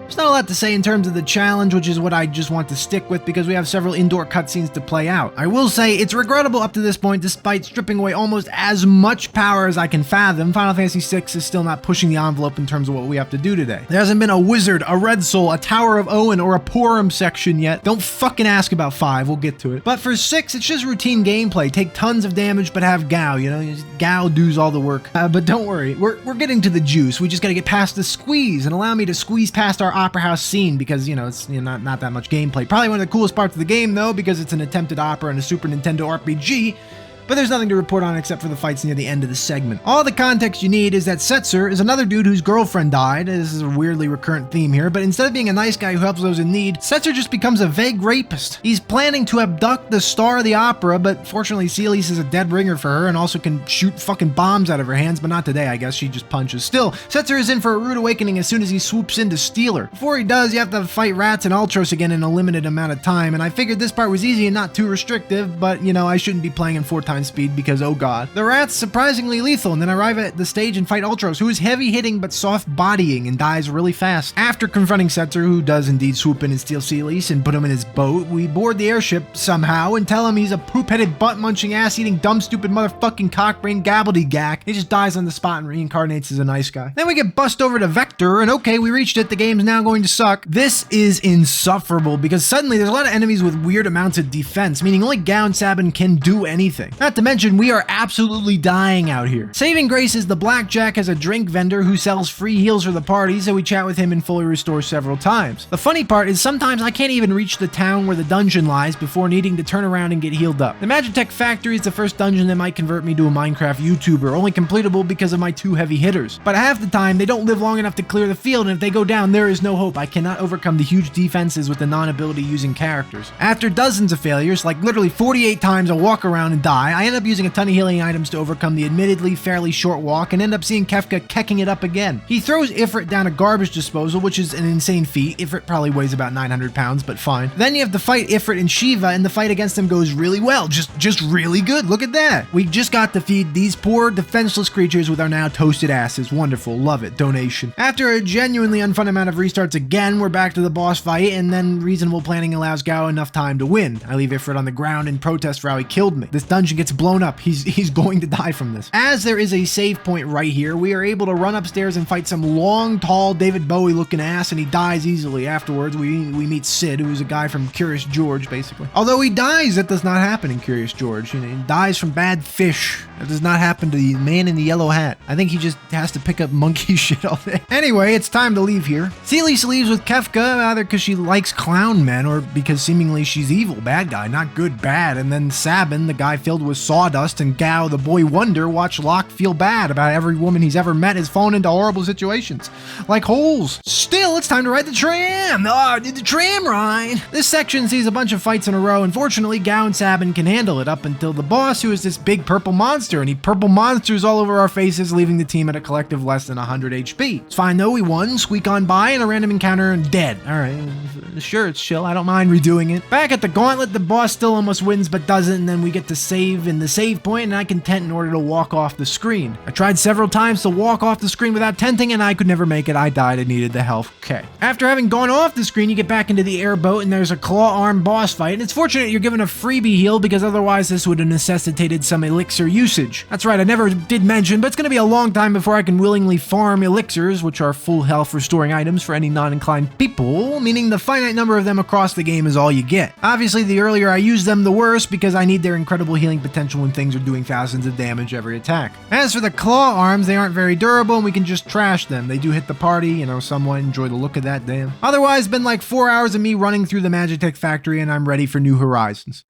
Speaker 1: There's not a lot to say in terms of the challenge, which is what I just want to stick with because we have several indoor cutscenes to play out. I will say it's regrettable up to this point, despite stripping away almost as much power as I can fathom. Final Fantasy VI is still not pushing the envelope in terms of what we have to do today. There hasn't been a wizard, a red soul, a Tower of Owen, or a Purim section yet. Don't fucking ask about 5, we'll get to it. But for 6, it's just routine gameplay. Take tons of damage, but have Gao, you know? Gao does all the work. But don't worry, we're getting to the juice. We just gotta get past the squeeze and allow me to squeeze past our Opera House scene because, you know, it's not that much gameplay. Probably one of the coolest parts of the game, though, because it's an attempted opera and a Super Nintendo RPG, but there's nothing to report on except for the fights near the end of the segment. All the context you need is that Setzer is another dude whose girlfriend died. This is a weirdly recurrent theme here, but instead of being a nice guy who helps those in need, Setzer just becomes a vague rapist. He's planning to abduct the star of the opera, but fortunately Celis is a dead ringer for her and also can shoot fucking bombs out of her hands, but not today, I guess. She just punches. Still, Setzer is in for a rude awakening as soon as he swoops in to steal her. Before he does, you have to fight rats and Ultros again in a limited amount of time, and I figured this part was easy and not too restrictive, but, you know, I shouldn't be playing in 4x speed because, oh god. The rat's surprisingly lethal, and then arrive at the stage and fight Ultros, who is heavy-hitting but soft-bodying and dies really fast. After confronting Setzer, who does indeed swoop in and steal Celis and put him in his boat, we board the airship somehow and tell him he's a poop-headed, butt-munching, ass-eating, dumb, stupid, motherfucking cock-brain gabbledygack. He just dies on the spot and reincarnates as a nice guy. Then we get bussed over to Vector, and okay, we reached it, the game's now going to suck. This is insufferable, because suddenly there's a lot of enemies with weird amounts of defense, meaning only Gao and Sabin can do anything. Not to mention, we are absolutely dying out here. Saving grace is the Blackjack has a drink vendor who sells free heals for the party, so we chat with him and fully restore several times. The funny part is sometimes I can't even reach the town where the dungeon lies before needing to turn around and get healed up. The Magicite factory is the first dungeon that might convert me to a Minecraft YouTuber, only completable because of my 2 heavy hitters. But half the time, they don't live long enough to clear the field, and if they go down, there is no hope. I cannot overcome the huge defenses with the non-ability using characters. After dozens of failures, like literally 48 times I walk around and die, I end up using a ton of healing items to overcome the admittedly fairly short walk and end up seeing Kefka kecking it up again. He throws Ifrit down a garbage disposal, which is an insane feat. Ifrit probably weighs about 900 pounds, but fine. Then you have to fight Ifrit and Shiva, and the fight against them goes really well. Just really good. Look at that. We just got to feed these poor, defenseless creatures with our now toasted asses. Wonderful. Love it. Donation. After a genuinely unfun amount of restarts again, we're back to the boss fight, and then reasonable planning allows Gao enough time to win. I leave Ifrit on the ground in protest for how he killed me. This dungeon gets blown up. He's going to die from this. As there is a save point right here, we are able to run upstairs and fight some long, tall, David Bowie looking ass, and he dies easily. Afterwards, we meet Sid, who is a guy from Curious George, basically. Although he dies, that does not happen in Curious George. You know, he dies from bad fish. That does not happen to the man in the yellow hat. I think he just has to pick up monkey shit all day. Anyway, it's time to leave here. Celis leaves with Kefka, either because she likes clown men or because seemingly she's evil, bad guy, not good, bad. And then Sabin, the guy filled with sawdust, and Gao, the boy wonder, watch Locke feel bad about every woman he's ever met has fallen into horrible situations. Like holes. Still, it's time to ride the tram! Oh, the tram ride! This section sees a bunch of fights in a row, and fortunately, Gao and Sabin can handle it up until the boss, who is this big purple monster, and he purple monsters all over our faces, leaving the team at a collective less than 100 HP. It's fine though, we won, squeak on by, and a random encounter and dead. Alright, sure, it's chill, I don't mind redoing it. Back at the gauntlet, the boss still almost wins but doesn't, and then we get to save in the save point, and I can tent in order to walk off the screen. I tried several times to walk off the screen without tenting, and I could never make it. I died and needed the help. Okay. After having gone off the screen, you get back into the airboat, and there's a claw arm boss fight, and it's fortunate you're given a freebie heal because otherwise this would have necessitated some elixir usage. That's right, I never did mention, but it's going to be a long time before I can willingly farm elixirs, which are full health restoring items for any non-inclined people, meaning the finite number of them across the game is all you get. Obviously, the earlier I use them, the worse, because I need their incredible healing potential when things are doing thousands of damage every attack. As for the claw arms, they aren't very durable and we can just trash them. They do hit the party, you know, somewhat enjoy the look of that, damn. Otherwise, it's been like 4 hours of me running through the Magitech factory and I'm ready for new horizons.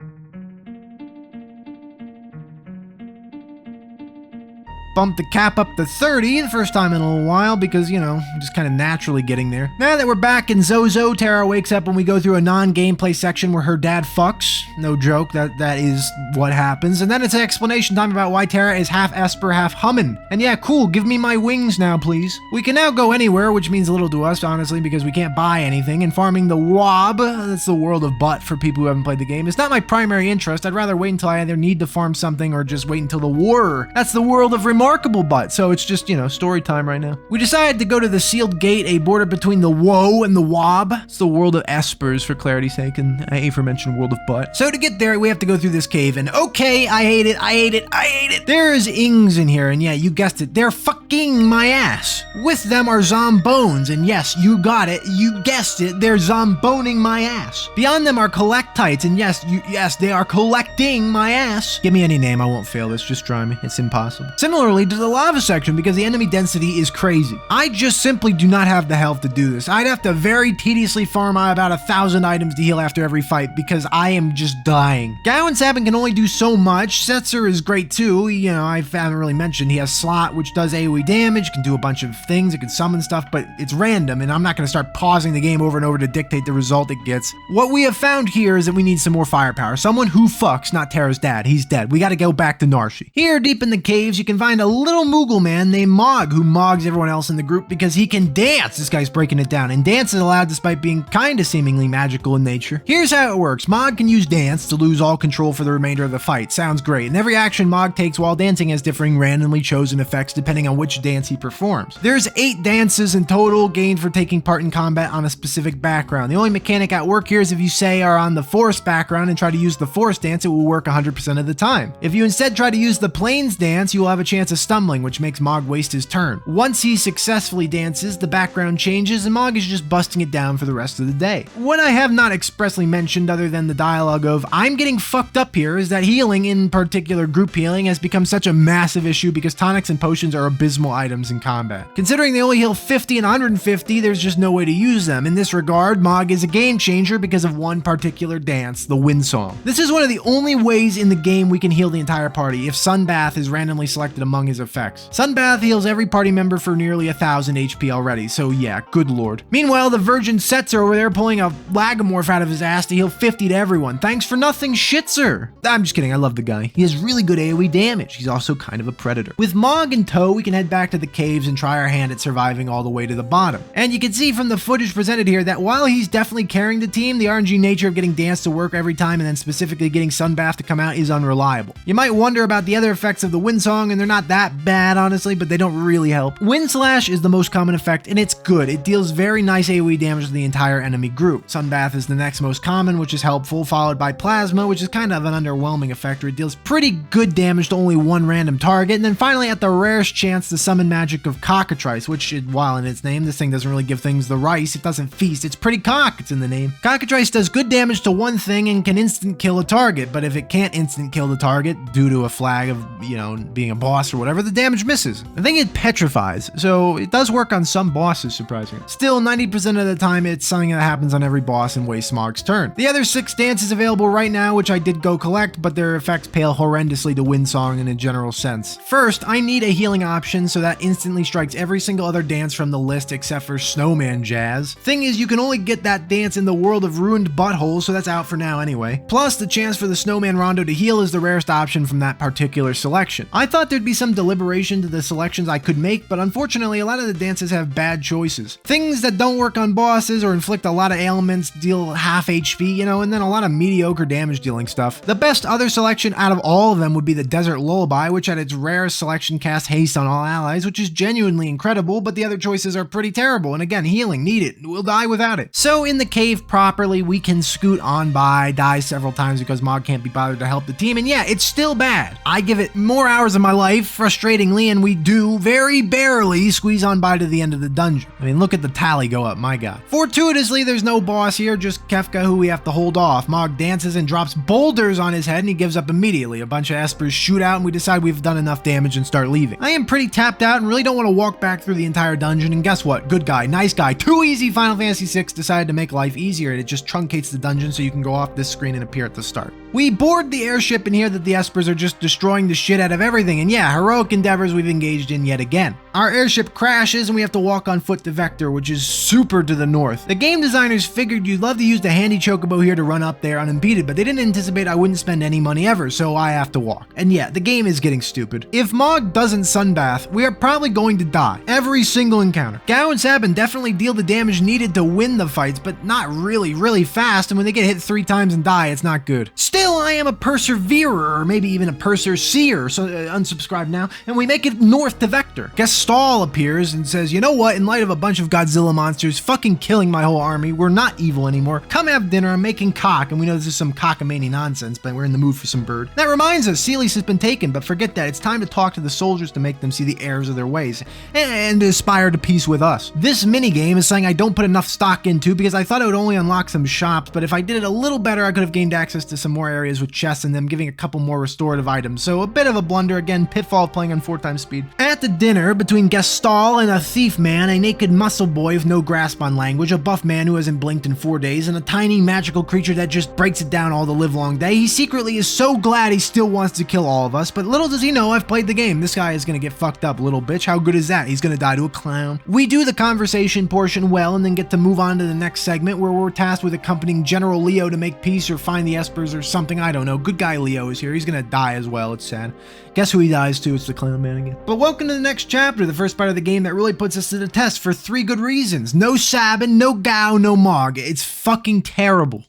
Speaker 1: bump the cap up to 30, the first time in a little while, because, you know, just kind of naturally getting there. Now that we're back in Zozo, Terra wakes up when we go through a non-gameplay section where her dad fucks. No joke, that is what happens. And then it's an explanation time about why Terra is half Esper, half human. And yeah, cool, give me my wings now, please. We can now go anywhere, which means a little to us, honestly, because we can't buy anything. And farming the wob, that's the world of butt for people who haven't played the game, is not my primary interest. I'd rather wait until I either need to farm something or just wait until the war. That's the world of remarkable butt, so it's just, you know, story time right now. We decided to go to the sealed gate, a border between the woe and the wob. It's the world of espers, for clarity's sake, and I aforementioned world of butt. So to get there, we have to go through this cave, and okay, I hate it. There's ings in here, and yeah, you guessed it, they're fucking my ass. With them are zombones, and yes, you got it, you guessed it, they're zomboning my ass. Beyond them are collectites, and yes, they are collecting my ass. Give me any name, I won't fail this, just try me, it's impossible. Similarly to the lava section, because the enemy density is crazy. I just simply do not have the health to do this. I'd have to very tediously farm about 1,000 items to heal after every fight, because I am just dying. Gao and Sabin can only do so much. Setzer is great too, you know, I haven't really mentioned, he has Slot, which does AoE damage, can do a bunch of things, it can summon stuff, but it's random, and I'm not going to start pausing the game over and over to dictate the result it gets. What we have found here is that we need some more firepower. Someone who fucks, not Terra's dad, he's dead. We got to go back to Narshi. Here, deep in the caves, you can find a little Moogle man named Mog, who mogs everyone else in the group because he can dance. This guy's breaking it down, and dance is allowed despite being kinda seemingly magical in nature. Here's how it works. Mog can use dance to lose all control for the remainder of the fight. Sounds great. And every action Mog takes while dancing has differing randomly chosen effects depending on which dance he performs. There's 8 dances in total gained for taking part in combat on a specific background. The only mechanic at work here is if you say are on the forest background and try to use the forest dance, it will work 100% of the time. If you instead try to use the plains dance, you will have a chance of stumbling, which makes Mog waste his turn. Once he successfully dances, the background changes and Mog is just busting it down for the rest of the day. What I have not expressly mentioned other than the dialogue of I'm getting fucked up here is that healing, in particular group healing, has become such a massive issue because tonics and potions are abysmal items in combat. Considering they only heal 50 and 150, there's just no way to use them. In this regard, Mog is a game changer because of one particular dance, the wind song. This is one of the only ways in the game we can heal the entire party if Sunbath is randomly selected among his effects. Sunbath heals every party member for nearly 1,000 HP already, so yeah, good lord. Meanwhile, the virgin Setzer over there pulling a Lagomorph out of his ass to heal 50 to everyone. Thanks for nothing, Shitzer. I'm just kidding, I love the guy. He has really good AoE damage. He's also kind of a predator. With Mog in tow, we can head back to the caves and try our hand at surviving all the way to the bottom. And you can see from the footage presented here that while he's definitely carrying the team, the RNG nature of getting dance to work every time and then specifically getting Sunbath to come out is unreliable. You might wonder about the other effects of the wind song, and they're not that bad honestly, but they don't really help. Wind Slash is the most common effect and it's good. It deals very nice AoE damage to the entire enemy group. Sunbath is the next most common, which is helpful, followed by Plasma, which is kind of an underwhelming effect where it deals pretty good damage to only one random target, and then finally at the rarest chance the summon magic of Cockatrice, which while in its name, this thing doesn't really give things the rice, it doesn't feast, it's pretty cock, it's in the name. Cockatrice does good damage to one thing and can instant kill a target, but if it can't instant kill the target due to a flag of, you know, being a boss or whatever, the damage misses. The thing it petrifies, so it does work on some bosses, surprisingly. Still, 90% of the time it's something that happens on every boss and wastes Mog's turn. The other 6 dances available right now, which I did go collect, but their effects pale horrendously to Wind Song in a general sense. First, I need a healing option so that instantly strikes every single other dance from the list except for Snowman Jazz. Thing is, you can only get that dance in the world of Ruined Butthole, so that's out for now anyway. Plus, the chance for the Snowman Rondo to heal is the rarest option from that particular selection. I thought there'd be some deliberation to the selections I could make, but unfortunately a lot of the dances have bad choices. Things that don't work on bosses or inflict a lot of ailments, deal half HP, you know, and then a lot of mediocre damage dealing stuff. The best other selection out of all of them would be the Desert Lullaby, which at its rarest selection casts haste on all allies, which is genuinely incredible, but the other choices are pretty terrible, and again, healing, need it, we'll die without it. So in the cave properly, we can scoot on by, die several times because Mog can't be bothered to help the team, and yeah, it's still bad. I give it more hours of my life, frustratingly, and we do, very barely, squeeze on by to the end of the dungeon. I mean, look at the tally go up, my god. Fortuitously, there's no boss here, just Kefka who we have to hold off. Mog dances and drops boulders on his head, and he gives up immediately. A bunch of espers shoot out, and we decide we've done enough damage and start leaving. I am pretty tapped out and really don't want to walk back through the entire dungeon, and guess what? Good guy, nice guy, too easy Final Fantasy VI decided to make life easier, and it just truncates the dungeon so you can go off this screen and appear at the start. We board the airship and hear that the espers are just destroying the shit out of everything, and yeah, heroic endeavors we've engaged in yet again. Our airship crashes and we have to walk on foot to Vector, which is super to the north. The game designers figured you'd love to use the handy chocobo here to run up there unimpeded, but they didn't anticipate I wouldn't spend any money ever, so I have to walk. And yeah, the game is getting stupid. If Mog doesn't sunbath, we are probably going to die. Every single encounter. Gao and Sabin definitely deal the damage needed to win the fights, but not really fast, and when they get hit 3 times and die, it's not good. Still, I am a perseverer, or maybe even a Seer, so unsubscribe now, and we make it north to Vector. Guess Stahl appears and says, you know what, in light of a bunch of Godzilla monsters fucking killing my whole army, we're not evil anymore. Come have dinner, I'm making cock, and we know this is some cockamamie nonsense, but we're in the mood for some bird. That reminds us, Sealy's has been taken, but forget that, it's time to talk to the soldiers to make them see the errors of their ways, and aspire to peace with us. This minigame is something I don't put enough stock into because I thought it would only unlock some shops, but if I did it a little better, I could have gained access to some more areas with chests and them giving a couple more restorative items, so a bit of a blunder again, pitfall of playing on 4x speed. At the dinner, between Gestal and a thief man, a naked muscle boy with no grasp on language, a buff man who hasn't blinked in 4 days, and a tiny magical creature that just breaks it down all the livelong day, he secretly is so glad he still wants to kill all of us, but little does he know I've played the game. This guy is gonna get fucked up, little bitch. How good is that? He's gonna die to a clown. We do the conversation portion well and then get to move on to the next segment where we're tasked with accompanying General Leo to make peace or find the Espers or something, I don't know. Good guy Leo is here. He's gonna die as well, it's sad. Guess who he dies to? It's the clown man again. But welcome to the next chapter, the first part of the game that really puts us to the test for 3 good reasons. No Sabin, no Gao, no Mog. It's fucking terrible.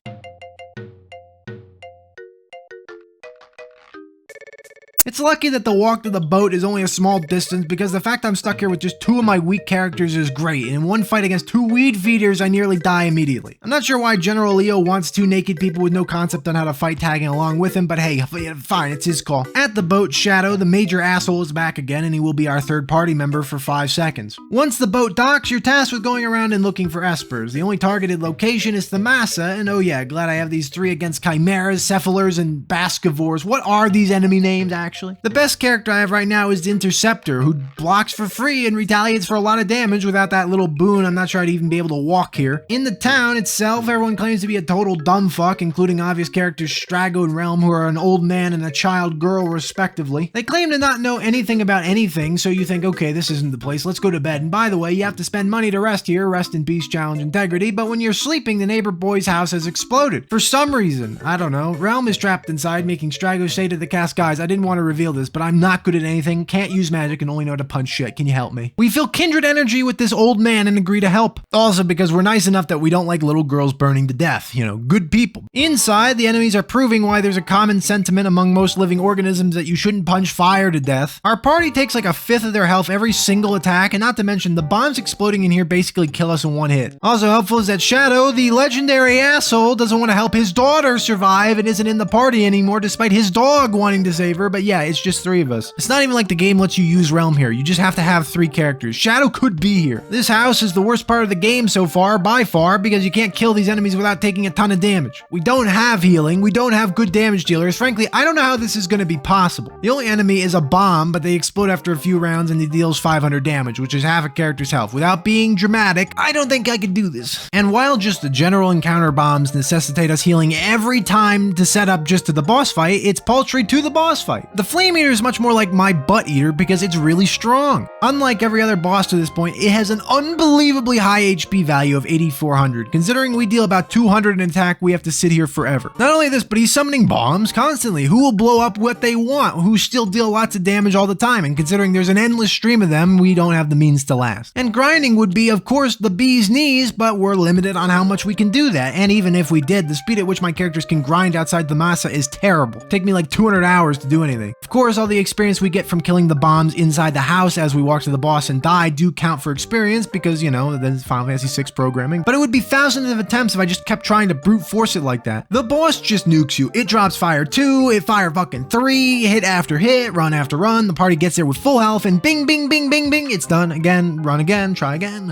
Speaker 1: It's lucky that the walk to the boat is only a small distance because the fact I'm stuck here with just 2 of my weak characters is great. And in one fight against 2 weed feeders, I nearly die immediately. I'm not sure why General Leo wants 2 naked people with no concept on how to fight tagging along with him, but hey, fine, it's his call. At the boat, Shadow, the major asshole, is back again and he will be our 3rd party member for 5 seconds. Once the boat docks, you're tasked with going around and looking for Espers. The only targeted location is the Massa, and oh yeah, glad I have these 3 against Chimeras, Cephalars, and Bascavores. What are these enemy names, actually? The best character I have right now is the Interceptor, who blocks for free and retaliates for a lot of damage. Without that little boon, I'm not sure I'd even be able to walk here. In the town itself, everyone claims to be a total dumbfuck, including obvious characters Strago and Realm, who are an old man and a child girl, respectively. They claim to not know anything about anything, so you think, okay, this isn't the place, let's go to bed. And by the way, you have to spend money to rest here, rest in peace, challenge integrity, but when you're sleeping, the neighbor boy's house has exploded. For some reason, I don't know, Realm is trapped inside, making Strago say to the cast, guys, I didn't want to reveal this, but I'm not good at anything, can't use magic, and only know how to punch shit. Can you help me? We feel kindred energy with this old man and agree to help. Also because we're nice enough that we don't like little girls burning to death. You know, good people. Inside, the enemies are proving why there's a common sentiment among most living organisms that you shouldn't punch fire to death. Our party takes like 1/5 of their health every single attack, and not to mention the bombs exploding in here basically kill us in 1 hit. Also helpful is that Shadow, the legendary asshole, doesn't want to help his daughter survive and isn't in the party anymore despite his dog wanting to save her, but yeah, it's just 3 of us. It's not even like the game lets you use Realm here. You just have to have 3 characters. Shadow could be here. This house is the worst part of the game so far, by far, because you can't kill these enemies without taking a ton of damage. We don't have healing. We don't have good damage dealers. Frankly, I don't know how this is going to be possible. The only enemy is a bomb, but they explode after a few rounds and it deals 500 damage, which is half a character's health. Without being dramatic, I don't think I could do this. And while just the general encounter bombs necessitate us healing every time to set up just to the boss fight, it's paltry to the boss fight. The Flame Eater is much more like my butt eater because it's really strong. Unlike every other boss to this point, it has an unbelievably high HP value of 8400. Considering we deal about 200 in attack, we have to sit here forever. Not only this, but he's summoning bombs constantly. Who will blow up what they want? Who still deal lots of damage all the time? And considering there's an endless stream of them, we don't have the means to last. And grinding would be, of course, the bee's knees, but we're limited on how much we can do that. And even if we did, the speed at which my characters can grind outside the Massa is terrible. It'd take me like 200 hours to do anything. Of course, all the experience we get from killing the bombs inside the house as we walk to the boss and die do count for experience because, you know, that's Final Fantasy VI programming. But it would be thousands of attempts if I just kept trying to brute force it like that. The boss just nukes you. It drops fire 2, it fire fucking 3, hit after hit, run after run. The party gets there with full health and bing, bing, bing, bing, bing. It's done again, run again, try again.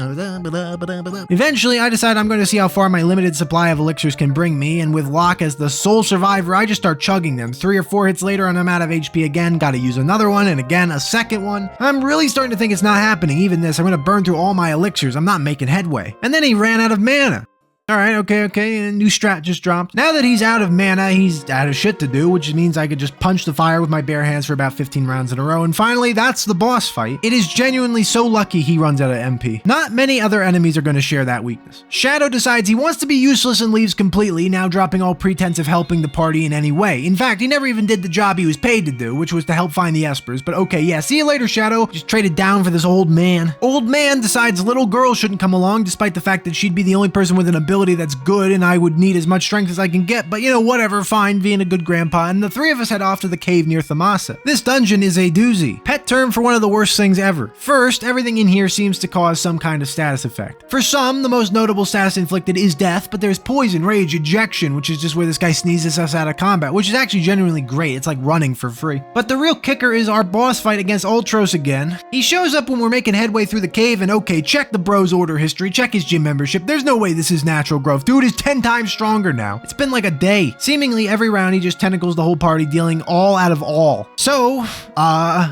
Speaker 1: Eventually, I decide I'm going to see how far my limited supply of elixirs can bring me, and with Locke as the sole survivor, I just start chugging them. 3 or 4 hits later and I'm out of HP again, gotta use another one, and again, a second one. I'm really starting to think it's not happening. Even this, I'm gonna burn through all my elixirs. I'm not making headway. And then he ran out of mana. Alright, okay, a new strat just dropped. Now that he's out of mana, he's out of shit to do, which means I could just punch the fire with my bare hands for about 15 rounds in a row, and finally, that's the boss fight. It is genuinely so lucky he runs out of MP. Not many other enemies are going to share that weakness. Shadow decides he wants to be useless and leaves completely, now dropping all pretense of helping the party in any way. In fact, he never even did the job he was paid to do, which was to help find the Espers, but okay, yeah, see you later, Shadow. Just traded down for this old man. Old man decides little girl shouldn't come along, despite the fact that she'd be the only person with an ability that's good and I would need as much strength as I can get, but you know, whatever, fine, being a good grandpa, and the three of us head off to the cave near Thamasa. This dungeon is a doozy. Pet term for one of the worst things ever. First, everything in here seems to cause some kind of status effect. For some, the most notable status inflicted is death, but there's poison, rage, ejection, which is just where this guy sneezes us out of combat, which is actually genuinely great. It's like running for free. But the real kicker is our boss fight against Ultros again. He shows up when we're making headway through the cave, and okay, check the bro's order history, check his gym membership. There's no way this is natural growth. Dude is 10 times stronger now. It's been like a day. Seemingly every round he just tentacles the whole party, dealing all out of all. So, Beyond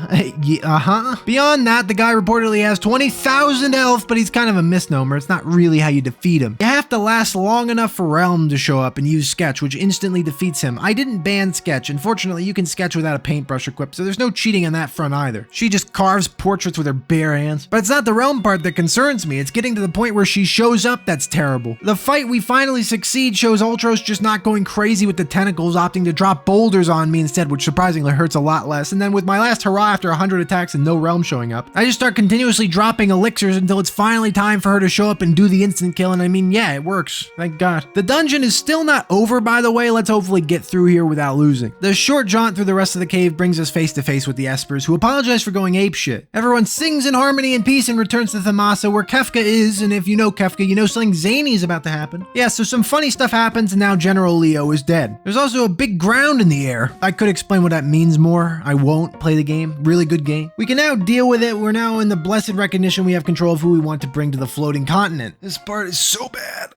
Speaker 1: that, the guy reportedly has 20,000 health, but he's kind of a misnomer. It's not really how you defeat him. You have to last long enough for Realm to show up and use Sketch, which instantly defeats him. I didn't ban Sketch. Unfortunately, you can sketch without a paintbrush equipped, so there's no cheating on that front either. She just carves portraits with her bare hands. But it's not the Realm part that concerns me. It's getting to the point where she shows up that's terrible. The fight we finally succeed shows Ultros just not going crazy with the tentacles, opting to drop boulders on me instead, which surprisingly hurts a lot less. And then with my last hurrah after 100 attacks and no Realm showing up, I just start continuously dropping elixirs until it's finally time for her to show up and do the instant kill, and I mean, yeah, it works. Thank God. The dungeon is still not over, by the way. Let's hopefully get through here without losing. The short jaunt through the rest of the cave brings us face to face with the Espers, who apologize for going apeshit. Everyone sings in harmony and peace and returns to Thamasa, where Kefka is, and if you know Kefka, you know something zany is about to happen. Yeah, so some funny stuff happens, and now General Leo is dead. There's also a big ground in the air. I could explain what that means more. I won't. Play the game. Really good game. We can now deal with it. We're now in the blessed recognition we have control of who we want to bring to the floating continent. This part is so bad.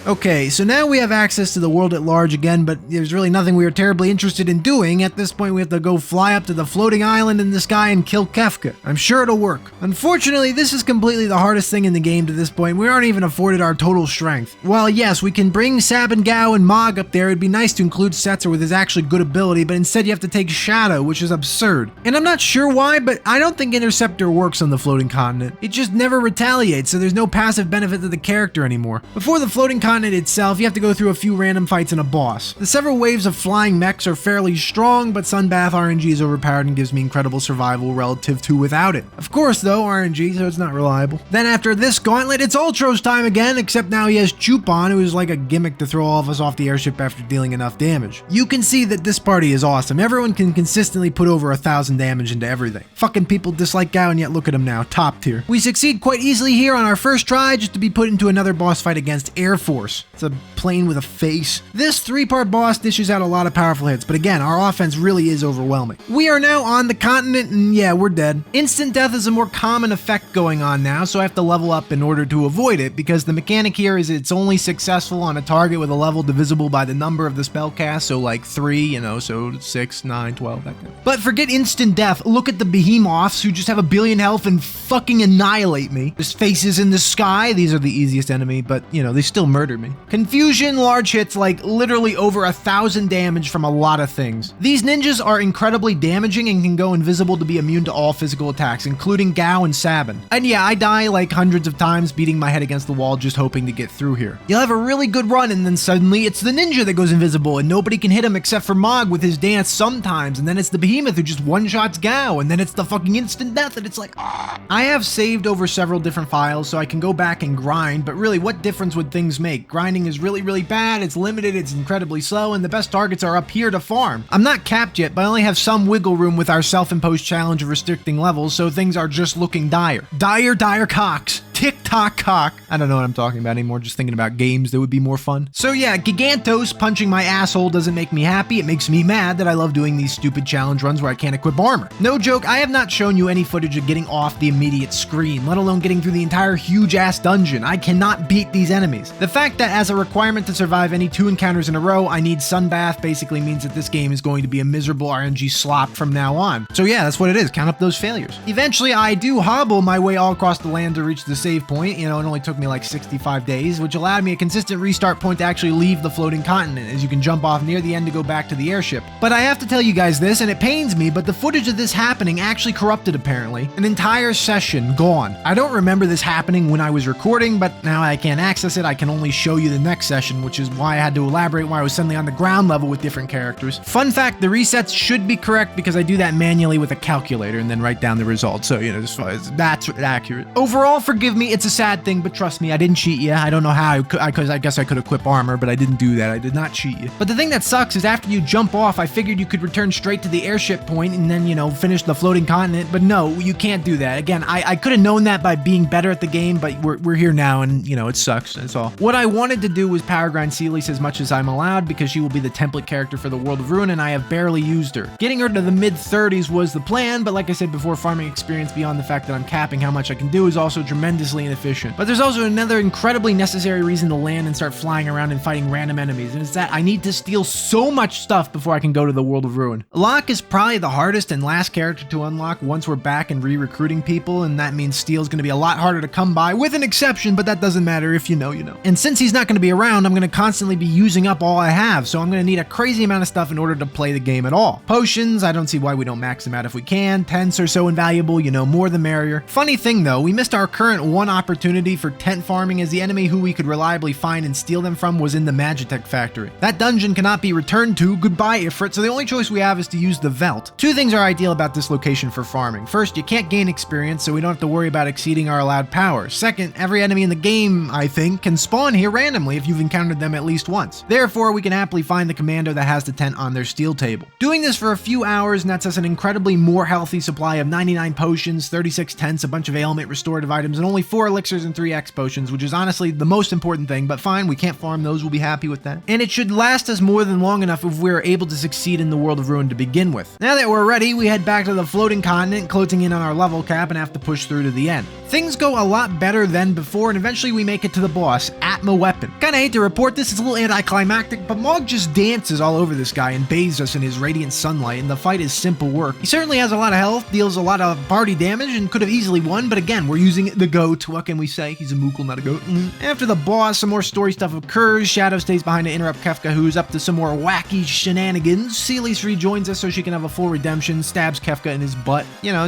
Speaker 1: Okay, so now we have access to the world at large again, but there's really nothing we are terribly interested in doing. At this point, we have to go fly up to the floating island in the sky and kill Kefka. I'm sure it'll work. Unfortunately, this is completely the hardest thing in the game to this point. We aren't even afforded our total strength. While yes, we can bring Sab and Gao and Mog up there, it'd be nice to include Setzer with his actually good ability, but instead you have to take Shadow, which is absurd. And I'm not sure why, but I don't think Interceptor works on the floating continent. It just never retaliates, so there's no passive benefit to the character anymore. Before the floating continent itself, you have to go through a few random fights and a boss. The several waves of flying mechs are fairly strong, but Sunbath RNG is overpowered and gives me incredible survival relative to without it. Of course though, RNG, so it's not reliable. Then after this gauntlet, it's Ultros time again, except now he has Chupon, who is like a gimmick to throw all of us off the airship after dealing enough damage. You can see that this party is awesome. Everyone can consistently put over 1,000 damage into everything. Fucking people dislike Gao, and yet look at him now, top tier. We succeed quite easily here on our first try, just to be put into another boss fight against Air Force. It's a plane with a face. This 3-part boss dishes out a lot of powerful hits, but again, our offense really is overwhelming. We are now on the continent, and yeah, we're dead. Instant death is a more common effect going on now, so I have to level up in order to avoid it, because the mechanic here is it's only successful on a target with a level divisible by the number of the spell cast, so like 3, you know, so 6, 9, 12, that kind of. But forget instant death, look at the behemoths who just have 1 billion health and fucking annihilate me. There's faces in the sky, these are the easiest enemy, but you know, they still murder me. Confusion, large hits like literally over 1,000 damage from a lot of things. These ninjas are incredibly damaging and can go invisible to be immune to all physical attacks, including Gao and Sabin. And yeah, I die like hundreds of times beating my head against the wall just hoping to get through here. You'll have a really good run and then suddenly it's the ninja that goes invisible and nobody can hit him except for Mog with his dance sometimes, and then it's the behemoth who just one-shots Gao, and then it's the fucking instant death and it's like, ah. I have saved over several different files so I can go back and grind, but really what difference would things make? Grinding is really bad, it's limited, it's incredibly slow, and the best targets are up here to farm. I'm not capped yet, but I only have some wiggle room with our self-imposed challenge of restricting levels, so things are just looking dire. Dire Cox. TikTok cock. I don't know what I'm talking about anymore, just thinking about games that would be more fun. So yeah, Gigantos punching my asshole doesn't make me happy. It makes me mad that I love doing these stupid challenge runs where I can't equip armor. No joke, I have not shown you any footage of getting off the immediate screen, let alone getting through the entire huge ass dungeon. I cannot beat these enemies. The fact that as a requirement to survive any 2 encounters in a row, I need Sunbath basically means that this game is going to be a miserable RNG slop from now on. So yeah, that's what it is. Count up those failures. Eventually, I do hobble my way all across the land to reach the save point. You know, it only took me like 65 days, which allowed me a consistent restart point to actually leave the floating continent, as you can jump off near the end to go back to the airship. But I have to tell you guys this, and it pains me, but the footage of this happening actually corrupted apparently. An entire session gone. I don't remember this happening when I was recording, but now I can't access it. I can only show you the next session, which is why I had to elaborate why I was suddenly on the ground level with different characters. Fun fact, the resets should be correct because I do that manually with a calculator and then write down the results. So, you know, that's accurate. Overall, forgive me, it's a sad thing, but trust me, I didn't cheat you. I don't know how, because I guess I could equip armor, but I didn't do that. I did not cheat you. But the thing that sucks is after you jump off, I figured you could return straight to the airship point and then, you know, finish the floating continent, but no, you can't do that. Again, I could have known that by being better at the game, but we're here now and, you know, it sucks, that's all. What I wanted to do was power grind Seelys as much as I'm allowed because she will be the template character for the World of Ruin and I have barely used her. Getting her to the mid-30s was the plan, but like I said before, farming experience beyond the fact that I'm capping how much I can do is also tremendously inefficient. But there's also another incredibly necessary reason to land and start flying around and fighting random enemies, and it's that I need to steal so much stuff before I can go to the World of Ruin. Locke is probably the hardest and last character to unlock once we're back and re-recruiting people, and that means Steel's going to be a lot harder to come by, with an exception, but that doesn't matter. If you know, you know. And since he's not going to be around, I'm going to constantly be using up all I have, so I'm going to need a crazy amount of stuff in order to play the game at all. Potions, I don't see why we don't max them out if we can. Tents are so invaluable, you know, more the merrier. Funny thing though, we missed our current one opportunity for tent farming as the enemy who we could reliably find and steal them from was in the Magicite factory. That dungeon cannot be returned to, goodbye Ifrit, so the only choice we have is to use the Veld. Two things are ideal about this location for farming. First, you can't gain experience, so we don't have to worry about exceeding our allowed power. Second, every enemy in the game, I think, can spawn here randomly if you've encountered them at least once. Therefore, we can happily find the commando that has the tent on their steel table. Doing this for a few hours nets us an incredibly more healthy supply of 99 potions, 36 tents, a bunch of ailment restorative items, and only 4 elixirs and 3 X potions, which is honestly the most important thing, but fine, we can't farm those, we'll be happy with that. And it should last us more than long enough if we're able to succeed in the World of Ruin to begin with. Now that we're ready, we head back to the floating continent, closing in on our level cap and have to push through to the end. Things go a lot better than before, and eventually we make it to the boss, Atma Weapon. Kinda hate to report this, it's a little anticlimactic, but Mog just dances all over this guy and bathes us in his radiant sunlight, and the fight is simple work. He certainly has a lot of health, deals a lot of party damage, and could have easily won, but again, we're using the goat. What can we say? He's a Moogle, not a goat. After the boss, some more story stuff occurs. Shadow stays behind to interrupt Kefka, who's up to some more wacky shenanigans. Seelys rejoins us so she can have a full redemption, stabs Kefka in his butt. You know,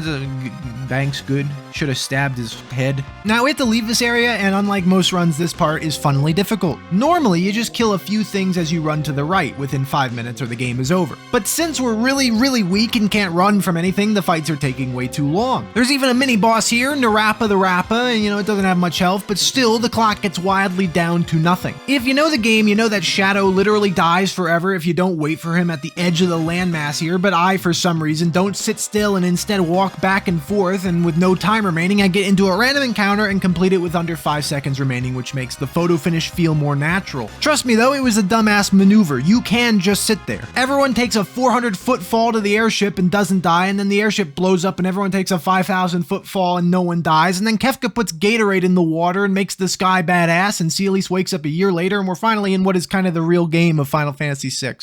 Speaker 1: thanks, good. Should have stabbed his head. Now we have to leave this area, and unlike most runs, this part is funnily difficult. Normally, you just kill a few things as you run to the right within 5 minutes or the game is over. But since we're really weak and can't run from anything, the fights are taking way too long. There's even a mini boss here, Narappa the Rappa, and you know, it doesn't have much health, but still, the clock gets wildly down to nothing. If you know the game, you know that Shadow literally dies forever if you don't wait for him at the edge of the landmass here, but I, for some reason, don't sit still and instead walk back and forth, and with no time remaining, I get into a random encounter and complete it with under 5 seconds remaining, which makes the photo finish feel more natural. Trust me though, it was a dumbass maneuver. You can just sit there. Everyone takes a 400-foot fall to the airship and doesn't die, and then the airship blows up and everyone takes a 5,000-foot fall and no one dies, and then Kefka puts Gatorade in the water and makes the sky badass, and Seelys wakes up a year later, and we're finally in what is kind of the real game of Final Fantasy VI.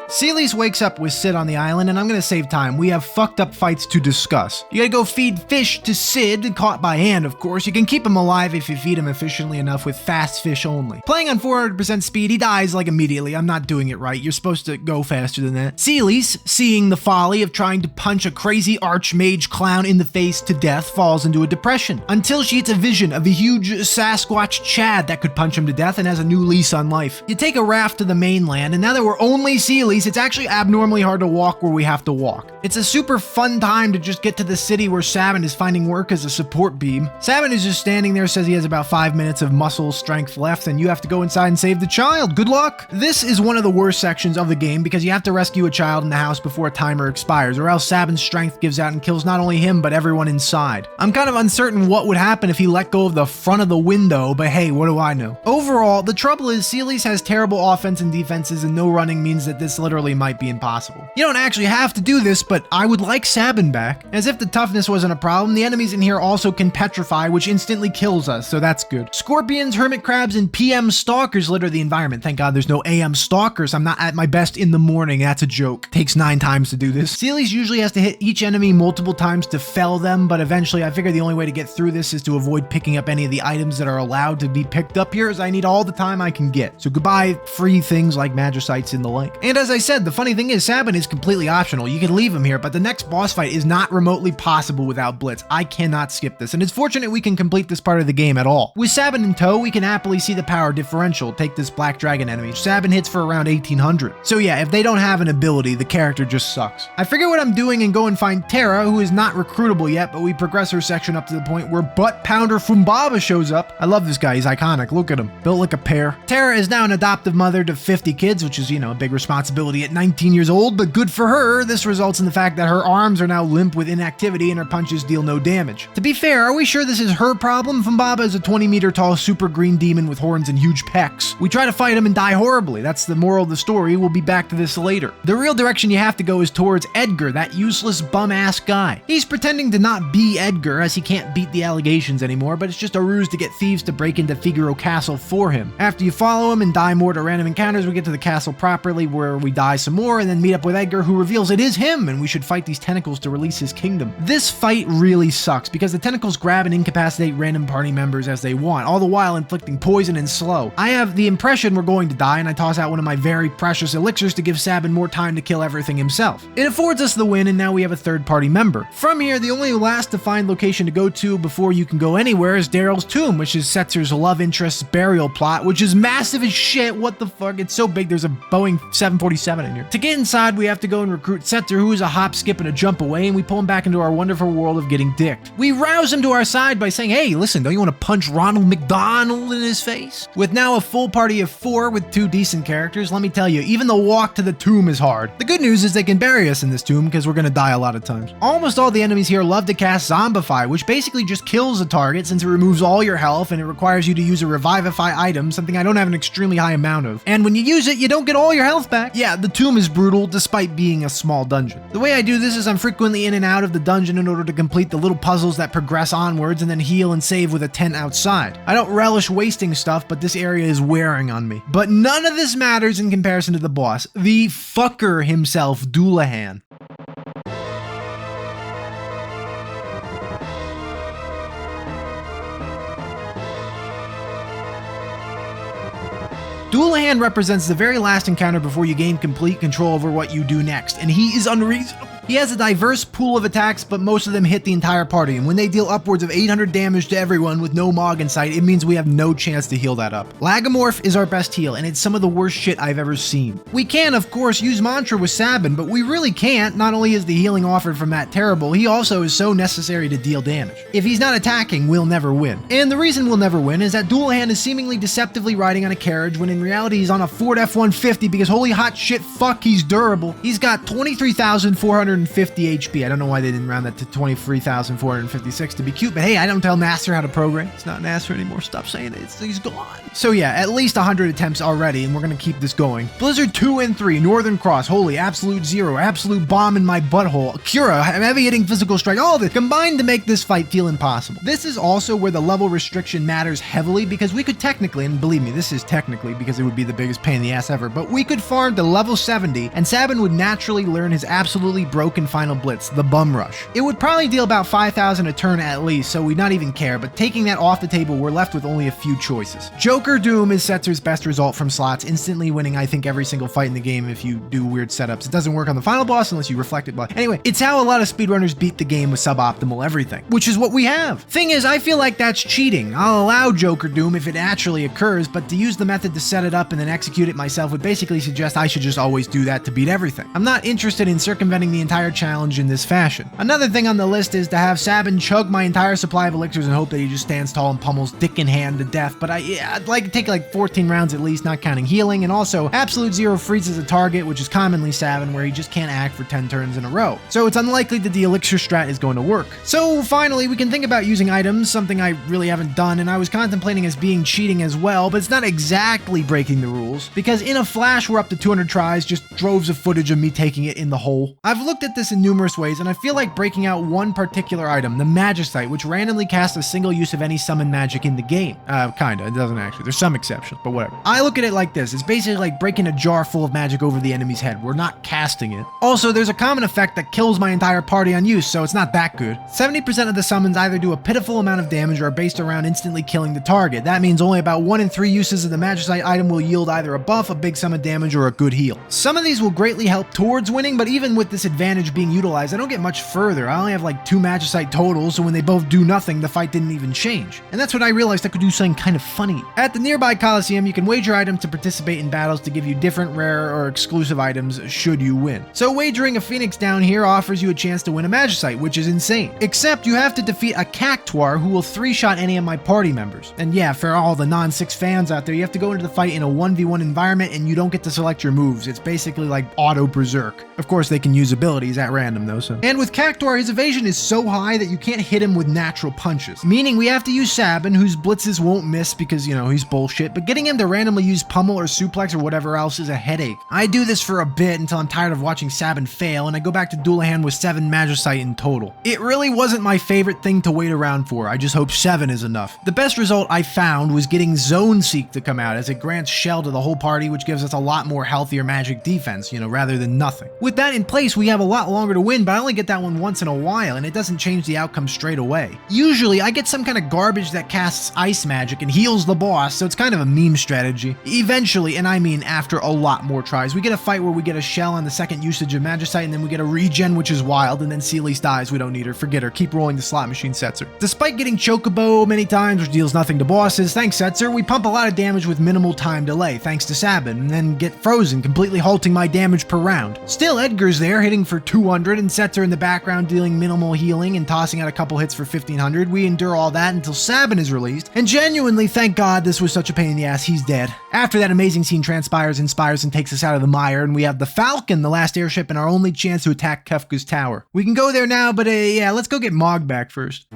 Speaker 1: Seelys wakes up with Sid on the island, and I'm gonna save time. We have fucked up fights to discuss. You gotta go feed fish to Sid, caught by hand of course. You can keep him alive if you feed him efficiently enough with fast fish only. Playing on 400% speed, he dies like immediately. I'm not doing it right. You're supposed to go faster than that. Seelys, seeing the folly of trying to punch a crazy archmage clown in the face to death, falls into a depression, until she gets a vision of a huge Sasquatch Chad that could punch him to death and has a new lease on life. You take a raft to the mainland, and now that we're only Seelys it's actually abnormally hard to walk where we have to walk. It's a super fun time to just get to the city where Sabin is finding work as a support beam. Sabin is just standing there, says he has about 5 minutes of muscle strength left, and you have to go inside and save the child. Good luck! This is one of the worst sections of the game because you have to rescue a child in the house before a timer expires, or else Sabin's strength gives out and kills not only him, but everyone inside. I'm kind of uncertain what would happen if he let go of the front of the window, but hey, what do I know? Overall, the trouble is Seer's has terrible offense and defenses, and no running means that this literally might be impossible. You don't actually have to do this, but I would like Sabin back. As if the toughness wasn't a problem, the enemies in here also can petrify, which instantly kills us, so that's good. Scorpions, hermit crabs, and PM stalkers litter the environment. Thank God there's no AM stalkers. I'm not at my best in the morning. That's a joke. Takes 9 times to do this. Seer's usually has to hit each enemy multiple times to fell them, but eventually I figure the only way to get through this is to avoid picking up any of the items that are allowed to be picked up here, as I need all the time I can get. So goodbye free things like Magicites and the like. And as I said, the funny thing is Sabin is completely optional. You can leave him here, but the next boss fight is not remotely possible without Blitz. I cannot skip this, and it's fortunate we can complete this part of the game at all. With Sabin in tow, we can happily see the power differential. Take this black dragon enemy. Sabin hits for around 1800. So yeah, if they don't have an ability, the character just sucks. I figure what I'm doing and go and find Terra, who is not recruitable yet, but we progress her section up to the point where butt pounder Fumbaba shows up. I love this guy, he's iconic, look at him, built like a pear. Terra is now an adoptive mother to 50 kids, which is, you know, a big responsibility at 19 years old, but good for her. This results in the fact that her arms are now limp with inactivity and her punches deal no damage. To be fair, are we sure this is her problem? Fumbaba is a 20-meter tall super green demon with horns and huge pecs. We try to fight him and die horribly. That's the moral of the story. We'll be back to this later. The real direction you have to go is towards Edgar, that useless bum-ass guy. He's pretending to not be Edgar, as he can't beat the allegations anymore, but it's just a ruse to get thieves to break into Figaro Castle for him. After you follow him and die more to random encounters, we get to the castle properly, where we die some more and then meet up with Edgar, who reveals it is him and we should fight these tentacles to release his kingdom. This fight really sucks because the tentacles grab and incapacitate random party members as they want, all the while inflicting poison and slow. I have the impression we're going to die, and I toss out one of my very precious elixirs to give Sabin more time to kill everything himself. It affords us the win, and now we have a third party member. From here, the only last defined location to go to before you can go anywhere is Daryl's tomb, which is Setzer's love interest's burial plot, which is massive as shit. What the fuck? It's so big there's a Boeing 747 in here. To get inside, we have to go and recruit Setzer, who is a hop, skip, and a jump away, and we pull him back into our wonderful world of getting dicked. We rouse him to our side by saying, hey, listen, don't you want to punch Ronald McDonald in his face? With now a full party of 4 with 2 decent characters, let me tell you, even the walk to the tomb is hard. The good news is they can bury us in this tomb because we're gonna die a lot of times. Almost all the enemies here love to cast Zombify, which basically just kills a target since it removes all your health and it requires you to use a Revivify item, something I don't have an extremely high amount of. And when you use it, you don't get all your health back. Yeah, the tomb is brutal despite being a small dungeon. The way I do this is I'm frequently in and out of the dungeon in order to complete the little puzzles that progress onwards and then heal and save with a tent outside. I don't relish wasting stuff, but this area is wearing on me. But none of this matters in comparison to the boss, the fucker himself, Dullahan. Dullahan represents the very last encounter before you gain complete control over what you do next, and he is unreasonable. He has a diverse pool of attacks, but most of them hit the entire party, and when they deal upwards of 800 damage to everyone with no Mog in sight, it means we have no chance to heal that up. Lagomorph is our best heal, and it's some of the worst shit I've ever seen. We can, of course, use Mantra with Sabin, but we really can't. Not only is the healing offered from that terrible, he also is so necessary to deal damage. If he's not attacking, we'll never win. And the reason we'll never win is that Dullahan is seemingly deceptively riding on a carriage when in reality he's on a Ford F-150 because holy hot shit, fuck, he's durable. He's got 23,450 HP. I don't know why they didn't round that to 23,456 to be cute, but hey, I don't tell Nasser how to program. It's not Nasser anymore. Stop saying it. He's gone. So yeah, at least 100 attempts already, and we're gonna keep this going. Blizzard 2 and 3, Northern Cross, holy, absolute zero, absolute bomb in my butthole, Cura, heavy hitting physical strike, all of it combined to make this fight feel impossible. This is also where the level restriction matters heavily because we could technically, and believe me, this is technically because it would be the biggest pain in the ass ever, but we could farm to level 70 and Sabin would naturally learn his absolutely broken broken final blitz, the Bum Rush. It would probably deal about 5,000 a turn at least, so we'd not even care, but taking that off the table, we're left with only a few choices. Joker Doom is Setzer's best result from slots, instantly winning I think every single fight in the game if you do weird setups. It doesn't work on the final boss unless you reflect it. But anyway, it's how a lot of speedrunners beat the game with suboptimal everything, which is what we have. Thing is, I feel like that's cheating. I'll allow Joker Doom if it actually occurs, but to use the method to set it up and then execute it myself would basically suggest I should just always do that to beat everything. I'm not interested in circumventing the entire challenge in this fashion. Another thing on the list is to have Sabin chug my entire supply of elixirs and hope that he just stands tall and pummels dick in hand to death, but I'd like to take like 14 rounds at least, not counting healing, and also Absolute Zero freezes a target, which is commonly Sabin, where he just can't act for 10 turns in a row. So it's unlikely that the elixir strat is going to work. So finally, we can think about using items, something I really haven't done, and I was contemplating as being cheating as well, but it's not exactly breaking the rules, because in a flash we're up to 200 tries, just droves of footage of me taking it in the hole. I've looked at this in numerous ways, and I feel like breaking out one particular item, the Magicite, which randomly casts a single use of any summon magic in the game. Kinda, it doesn't actually. There's some exceptions, but whatever. I look at it like this. It's basically like breaking a jar full of magic over the enemy's head. We're not casting it. Also, there's a common effect that kills my entire party on use, so it's not that good. 70% of the summons either do a pitiful amount of damage or are based around instantly killing the target. That means only about 1 in 3 uses of the Magicite item will yield either a buff, a big summon damage, or a good heal. Some of these will greatly help towards winning, but even with this advantage being utilized, I don't get much further. I only have like 2 Magicite total, so when they both do nothing, the fight didn't even change. And that's when I realized I could do something kind of funny. At the nearby Coliseum, you can wager items to participate in battles to give you different rare or exclusive items should you win. So wagering a Phoenix down here offers you a chance to win a Magicite, which is insane. Except you have to defeat a Cactuar who will 3-shot any of my party members. And yeah, for all the non-6 fans out there, you have to go into the fight in a 1v1 environment and you don't get to select your moves. It's basically like auto berserk. Of course, they can use abilities at random though, so. And with Cactuar, his evasion is so high that you can't hit him with natural punches. Meaning we have to use Sabin, whose blitzes won't miss because, you know, he's bullshit, but getting him to randomly use pummel or suplex or whatever else is a headache. I do this for a bit until I'm tired of watching Sabin fail, and I go back to Duelahan with 7 Magicite in total. It really wasn't my favorite thing to wait around for. I just hope 7 is enough. The best result I found was getting Zone Seek to come out, as it grants Shell to the whole party, which gives us a lot more healthier magic defense, you know, rather than nothing. With that in place, we have a lot longer to win, but I only get that one once in a while, and it doesn't change the outcome straight away. Usually, I get some kind of garbage that casts ice magic and heals the boss, so it's kind of a meme strategy. Eventually, and I mean after a lot more tries, we get a fight where we get a Shell on the second usage of Magicite, and then we get a regen, which is wild, and then Celeste dies. We don't need her. Forget her. Keep rolling the slot machine, Setzer. Despite getting Chocobo many times, which deals nothing to bosses, thanks Setzer, we pump a lot of damage with minimal time delay, thanks to Sabin, and then get frozen, completely halting my damage per round. Still, Edgar's there, hitting for 200, and Setzer in the background dealing minimal healing and tossing out a couple hits for 1500. We endure all that until Sabin is released, and genuinely, thank God this was such a pain in the ass, he's dead. After that amazing scene transpires, inspires, and takes us out of the mire, and we have the Falcon, the last airship, and our only chance to attack Kefka's tower. We can go there now, but yeah, let's go get Mog back first.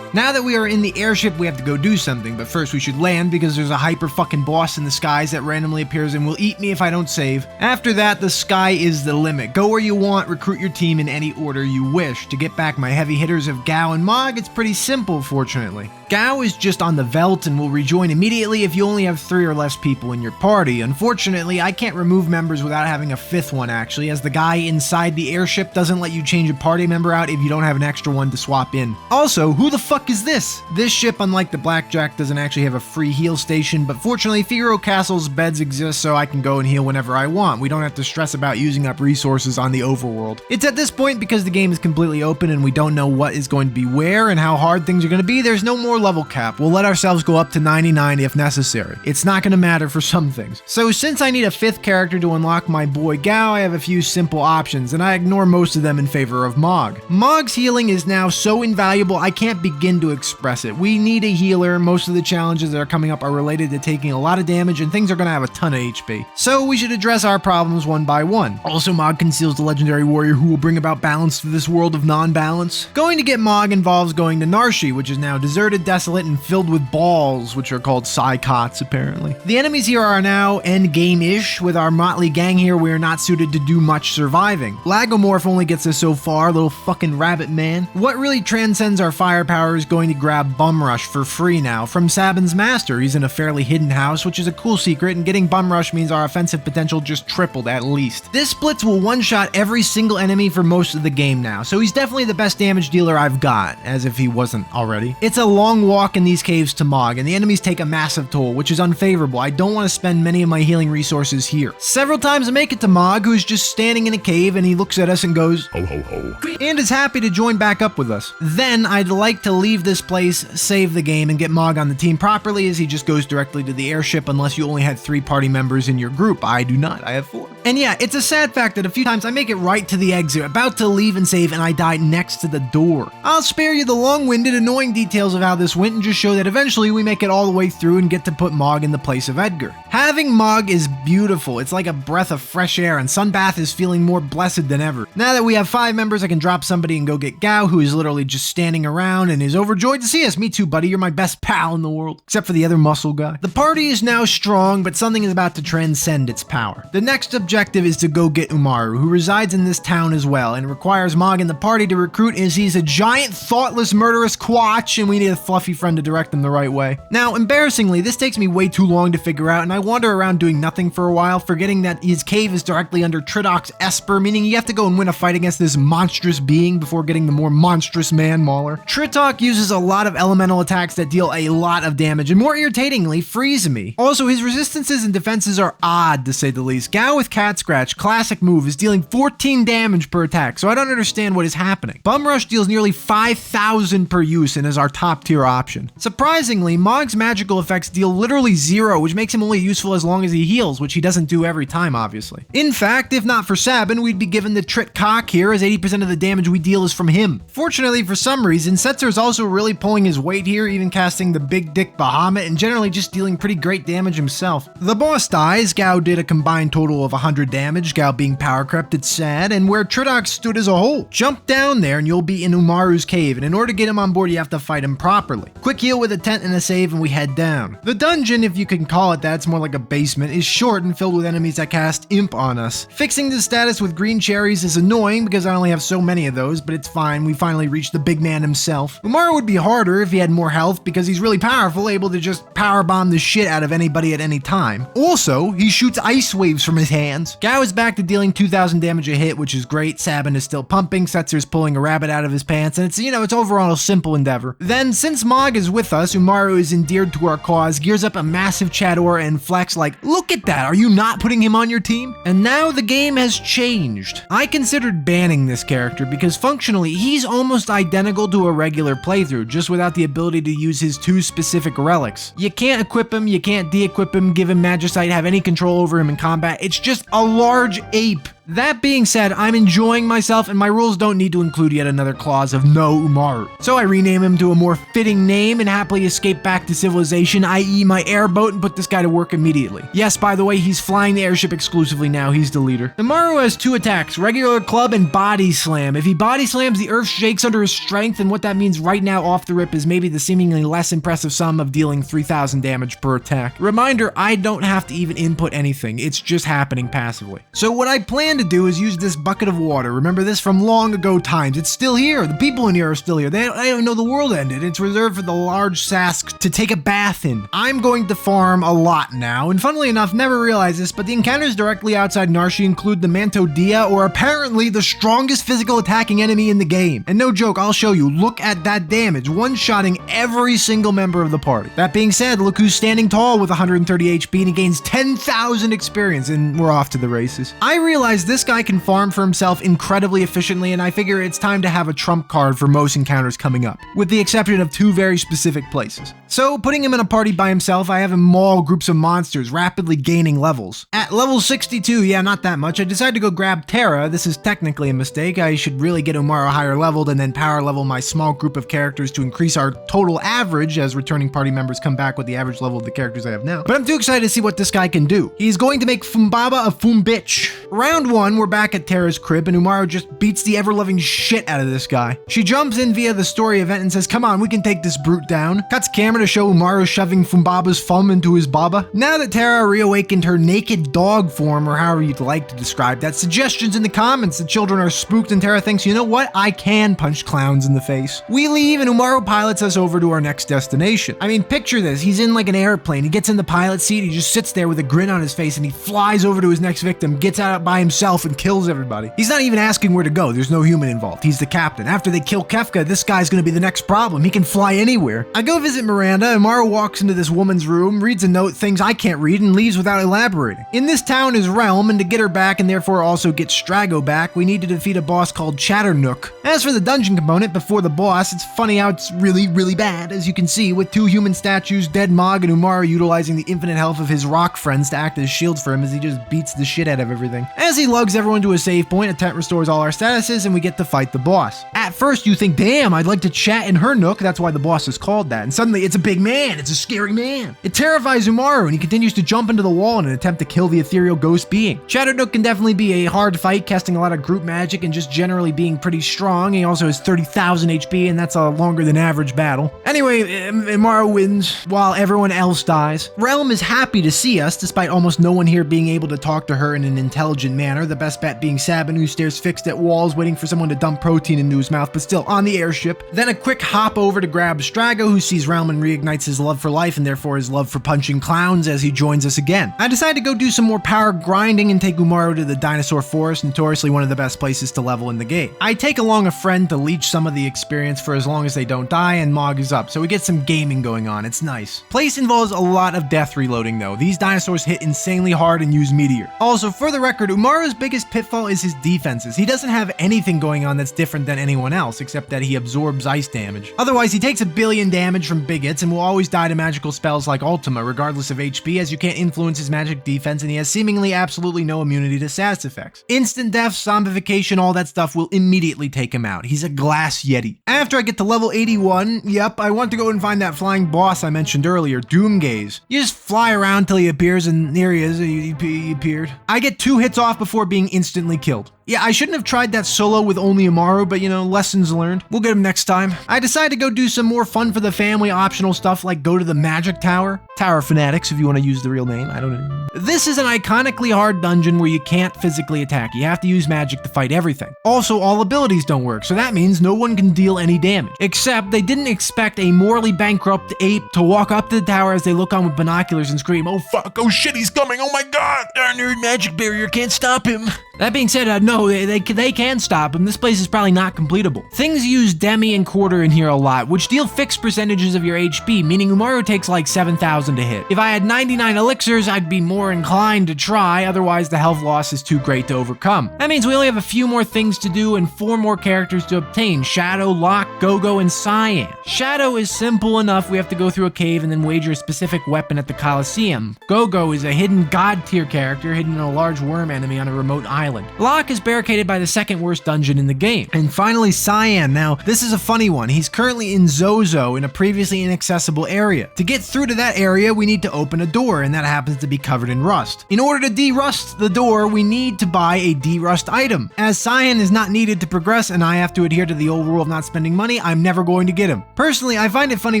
Speaker 1: Now that we are in the airship, we have to go do something, but first we should land because there's a hyper fucking boss in the skies that randomly appears and will eat me if I don't save. After that, the sky is the limit. Go where you want, recruit your team in any order you wish. To get back my heavy hitters of Gao and Mog, it's pretty simple, fortunately. Gao is just on the Veldt and will rejoin immediately if you only have 3 or less people in your party. Unfortunately, I can't remove members without having a 5th one actually, as the guy inside the airship doesn't let you change a party member out if you don't have an extra one to swap in. Also, who the fuck is this? This ship, unlike the Blackjack, doesn't actually have a free heal station, but fortunately Figaro Castle's beds exist so I can go and heal whenever I want. We don't have to stress about using up resources on the overworld. It's at this point, because the game is completely open and we don't know what is going to be where and how hard things are going to be, there's no more level cap. We'll let ourselves go up to 99 if necessary. It's not going to matter for some things. So since I need a 5th character to unlock my boy Gao, I have a few simple options, and I ignore most of them in favor of Mog. Mog's healing is now so invaluable I can't begin to express it. We need a healer. Most of the challenges that are coming up are related to taking a lot of damage, and things are going to have a ton of HP. So we should address our problems one by one. Also, Mog conceals the legendary warrior who will bring about balance to this world of non-balance. Going to get Mog involves going to Narshi, which is now deserted, desolate, and filled with balls, which are called Psychots, apparently. The enemies here are now endgame-ish. With our motley gang here, we are not suited to do much surviving. Lagomorph only gets us so far, little fucking rabbit man. What really transcends our firepower Umar is going to grab Bum Rush for free now from Sabin's master. He's in a fairly hidden house, which is a cool secret, and getting Bum Rush means our offensive potential just tripled at least. This splits will one-shot every single enemy for most of the game now, so he's definitely the best damage dealer I've got, as if he wasn't already. It's a long walk in these caves to Mog, and the enemies take a massive toll, which is unfavorable. I don't want to spend many of my healing resources here. Several times I make it to Mog, who's just standing in a cave, and he looks at us and goes,
Speaker 2: Ho ho ho.
Speaker 1: and is happy to join back up with us. Then I'd like to leave this place, save the game, and get Mog on the team properly, as he just goes directly to the airship unless you only had 3 party members in your group. I do not, I have 4. And yeah, it's a sad fact that a few times I make it right to the exit, about to leave and save, and I die next to the door. I'll spare you the long-winded, annoying details of how this went and just show that eventually we make it all the way through and get to put Mog in the place of Edgar. Having Mog is beautiful. It's like a breath of fresh air, and Sunbath is feeling more blessed than ever. Now that we have 5 members, I can drop somebody and go get Gao, who is literally just standing around and is overjoyed to see us. Me too, buddy. You're my best pal in the world. Except for the other muscle guy. The party is now strong, but something is about to transcend its power. The next objective is to go get Umaru, who resides in this town as well, and requires Mog and the party to recruit, as he's a giant, thoughtless, murderous quatch, and we need a fluffy friend to direct them the right way. Now, embarrassingly, this takes me way too long to figure out, and I wander around doing nothing for a while, forgetting that his cave is directly under Tridoc's Esper, meaning you have to go and win a fight against this monstrous being before getting the more monstrous man mauler. Tritok uses a lot of elemental attacks that deal a lot of damage, and more irritatingly, freeze me. Also, his resistances and defenses are odd, to say the least. Gao with Cat Scratch, classic move, is dealing 14 damage per attack, so I don't understand what is happening. Bum Rush deals nearly 5,000 per use and is our top tier option. Surprisingly, Mog's magical effects deal literally 0, which makes him only useful as long as he heals, which he doesn't do every time, obviously. In fact, if not for Sabin, we'd be given the Trit Cock here, as 80% of the damage we deal is from him. Fortunately, for some reason, Setzer is also really pulling his weight here, even casting the Big Dick Bahamut, and generally just dealing pretty great damage himself. The boss dies. Gao did a combined total of 100 damage, Gao being power crept, it's sad, and where Tridok stood as a whole. Jump down there and you'll be in Umaru's cave, and in order to get him on board, you have to fight him properly. Quick heal with a tent and a save, and we head down. The dungeon, if you can call it that, it's more like a basement, is short and filled with enemies that cast Imp on us. Fixing the status with green cherries is annoying because I only have so many of those, but it's fine, we finally reached the big man himself. Umaru would be harder if he had more health because he's really powerful, able to just power bomb the shit out of anybody at any time. Also, he shoots ice waves from his hands. Gao is back to dealing 2,000 damage a hit, which is great. Sabin is still pumping, Setzer's pulling a rabbit out of his pants, and it's overall a simple endeavor. Then, since Mog is with us, Umaru is endeared to our cause, gears up a massive Chador and flex like, look at that, are you not putting him on your team? And now the game has changed. I considered banning this character because functionally he's almost identical to a regular playthrough, just without the ability to use his 2 specific relics. You can't equip him, you can't de-equip him, give him Magicite, have any control over him in combat. It's just a large ape. That being said, I'm enjoying myself and my rules don't need to include yet another clause of no Umaru. So I rename him to a more fitting name and happily escape back to civilization, i.e. my airboat, and put this guy to work immediately. Yes, by the way, he's flying the airship exclusively now, he's the leader. Umaru has 2 attacks, regular club and body slam. If he body slams, the earth shakes under his strength, and what that means right now off the rip is maybe the seemingly less impressive sum of dealing 3,000 damage per attack. Reminder, I don't have to even input anything, it's just happening passively. So what I plan to do is use this bucket of water. Remember this from long ago times. It's still here. The people in here are still here. They don't even know the world ended. It's reserved for the large Sask to take a bath in. I'm going to farm a lot now, and funnily enough, never realized this, but the encounters directly outside Narshi include the Mantodia, or apparently the strongest physical attacking enemy in the game. And no joke, I'll show you. Look at that damage, one-shotting every single member of the party. That being said, look who's standing tall with 130 HP, and he gains 10,000 experience, and we're off to the races. I realize this guy can farm for himself incredibly efficiently, and I figure it's time to have a trump card for most encounters coming up, with the exception of 2 very specific places. So, putting him in a party by himself, I have him maul groups of monsters, rapidly gaining levels. At level 62, yeah, not that much, I decided to go grab Terra. This is technically a mistake. I should really get Umaru higher leveled and then power level my small group of characters to increase our total average as returning party members come back with the average level of the characters I have now. But I'm too excited to see what this guy can do. He's going to make Fumbaba a Fumbitch. Round 1, we're back at Terra's crib and Umaru just beats the ever-loving shit out of this guy. She jumps in via the story event and says, come on, we can take this brute down. Cuts camera to show Umaru shoving Fumbaba's thumb into his baba. Now that Terra reawakened her naked dog form, or however you'd like to describe that, suggestions in the comments. The children are spooked and Terra thinks, you know what, I can punch clowns in the face. We leave and Umaru pilots us over to our next destination. I mean, picture this, he's in like an airplane, he gets in the pilot seat, he just sits there with a grin on his face and he flies over to his next victim, gets out by himself and kills everybody. He's not even asking where to go, there's no human involved, he's the captain. After they kill Kefka, this guy's gonna be the next problem, he can fly anywhere. I go visit Miranda, Umaru walks into this woman's room, reads a note, things I can't read, and leaves without elaborating. In this town is Realm, and to get her back and therefore also get Strago back, we need to defeat a boss called Chatternook. As for the dungeon component before the boss, it's funny how it's really bad, as you can see, with 2 human statues, Dead Mog and Umaru utilizing the infinite health of his rock friends to act as shields for him as he just beats the shit out of everything. As he lugs everyone to a save point, a tent restores all our statuses and we get to fight the boss. At first you think, damn, I'd like to chat in her nook, that's why the boss is called that, and suddenly it's a big man, it's a scary man. It terrifies Umaru and he continues to jump into the wall in an attempt to kill the ethereal ghost being. Chatternook can definitely be a hard fight, casting a lot of group magic and just generally being pretty strong. He also has 30,000 HP and that's a longer than average battle. Anyway, Umaru wins while everyone else dies. Realm is happy to see us despite almost no one here being able to talk to her in an intelligent manner, the best bet being Sabin, who stares fixed at walls waiting for someone to dump protein into his mouth, but still on the airship. Then a quick hop over to grab Strago, who sees Realm and reignites his love for life and therefore his love for punching clowns as he joins us again. I decide to go do some more power grinding and take Umaru to the Dinosaur Forest, notoriously one of the best places to level in the game. I take along a friend to leech some of the experience for as long as they don't die, and Mog is up, so we get some gaming going on, it's nice. Place involves a lot of death reloading though. These dinosaurs hit insanely hard and use meteor. Also, for the record, Umaru's biggest pitfall is his defenses. He doesn't have anything going on that's different than anyone else, except that he absorbs ice damage. Otherwise, he takes 1 billion damage from big hits and will always die to magical spells like Ultima, regardless of HP, as you can't influence his magic defense and he has seemingly absolutely no immunity to status effects. Instant death, zombification, all that stuff will immediately take him out. He's a glass yeti. After I get to level 81, yep, I want to go and find that flying boss I mentioned earlier, Doomgaze. You just fly around till he appears and there he is, he appeared. I get 2 hits off before being instantly killed. Yeah, I shouldn't have tried that solo with only Umaru, but you know, lessons learned. We'll get him next time. I decide to go do some more fun for the family optional stuff like go to the Magic Tower. Tower Fanatics, if you want to use the real name, I don't know. This is an iconically hard dungeon where you can't physically attack. You have to use magic to fight everything. Also, all abilities don't work, so that means no one can deal any damage. Except they didn't expect a morally bankrupt ape to walk up to the tower as they look on with binoculars and scream, oh fuck, oh shit, he's coming, oh my god! Our nerd magic barrier can't stop him. That being said, no, they can stop him. This place is probably not completable. Things use demi and quarter in here a lot, which deal fixed percentages of your HP, meaning Umaru takes like 7,000 to hit. If I had 99 elixirs, I'd be more inclined to try, otherwise the health loss is too great to overcome. That means we only have a few more things to do and 4 more characters to obtain: Shadow, Locke, Gogo, and Cyan. Shadow is simple enough, we have to go through a cave and then wager a specific weapon at the Coliseum. Gogo is a hidden god tier character hidden in a large worm enemy on a remote island. Locke is barricaded by the second worst dungeon in the game. And finally, Cyan. Now, this is a funny one. He's currently in Zozo in a previously inaccessible area. To get through to that area, we need to open a door, and that happens to be covered in rust. In order to de-rust the door, we need to buy a de-rust item. As Cyan is not needed to progress, and I have to adhere to the old rule of not spending money, I'm never going to get him. Personally, I find it funny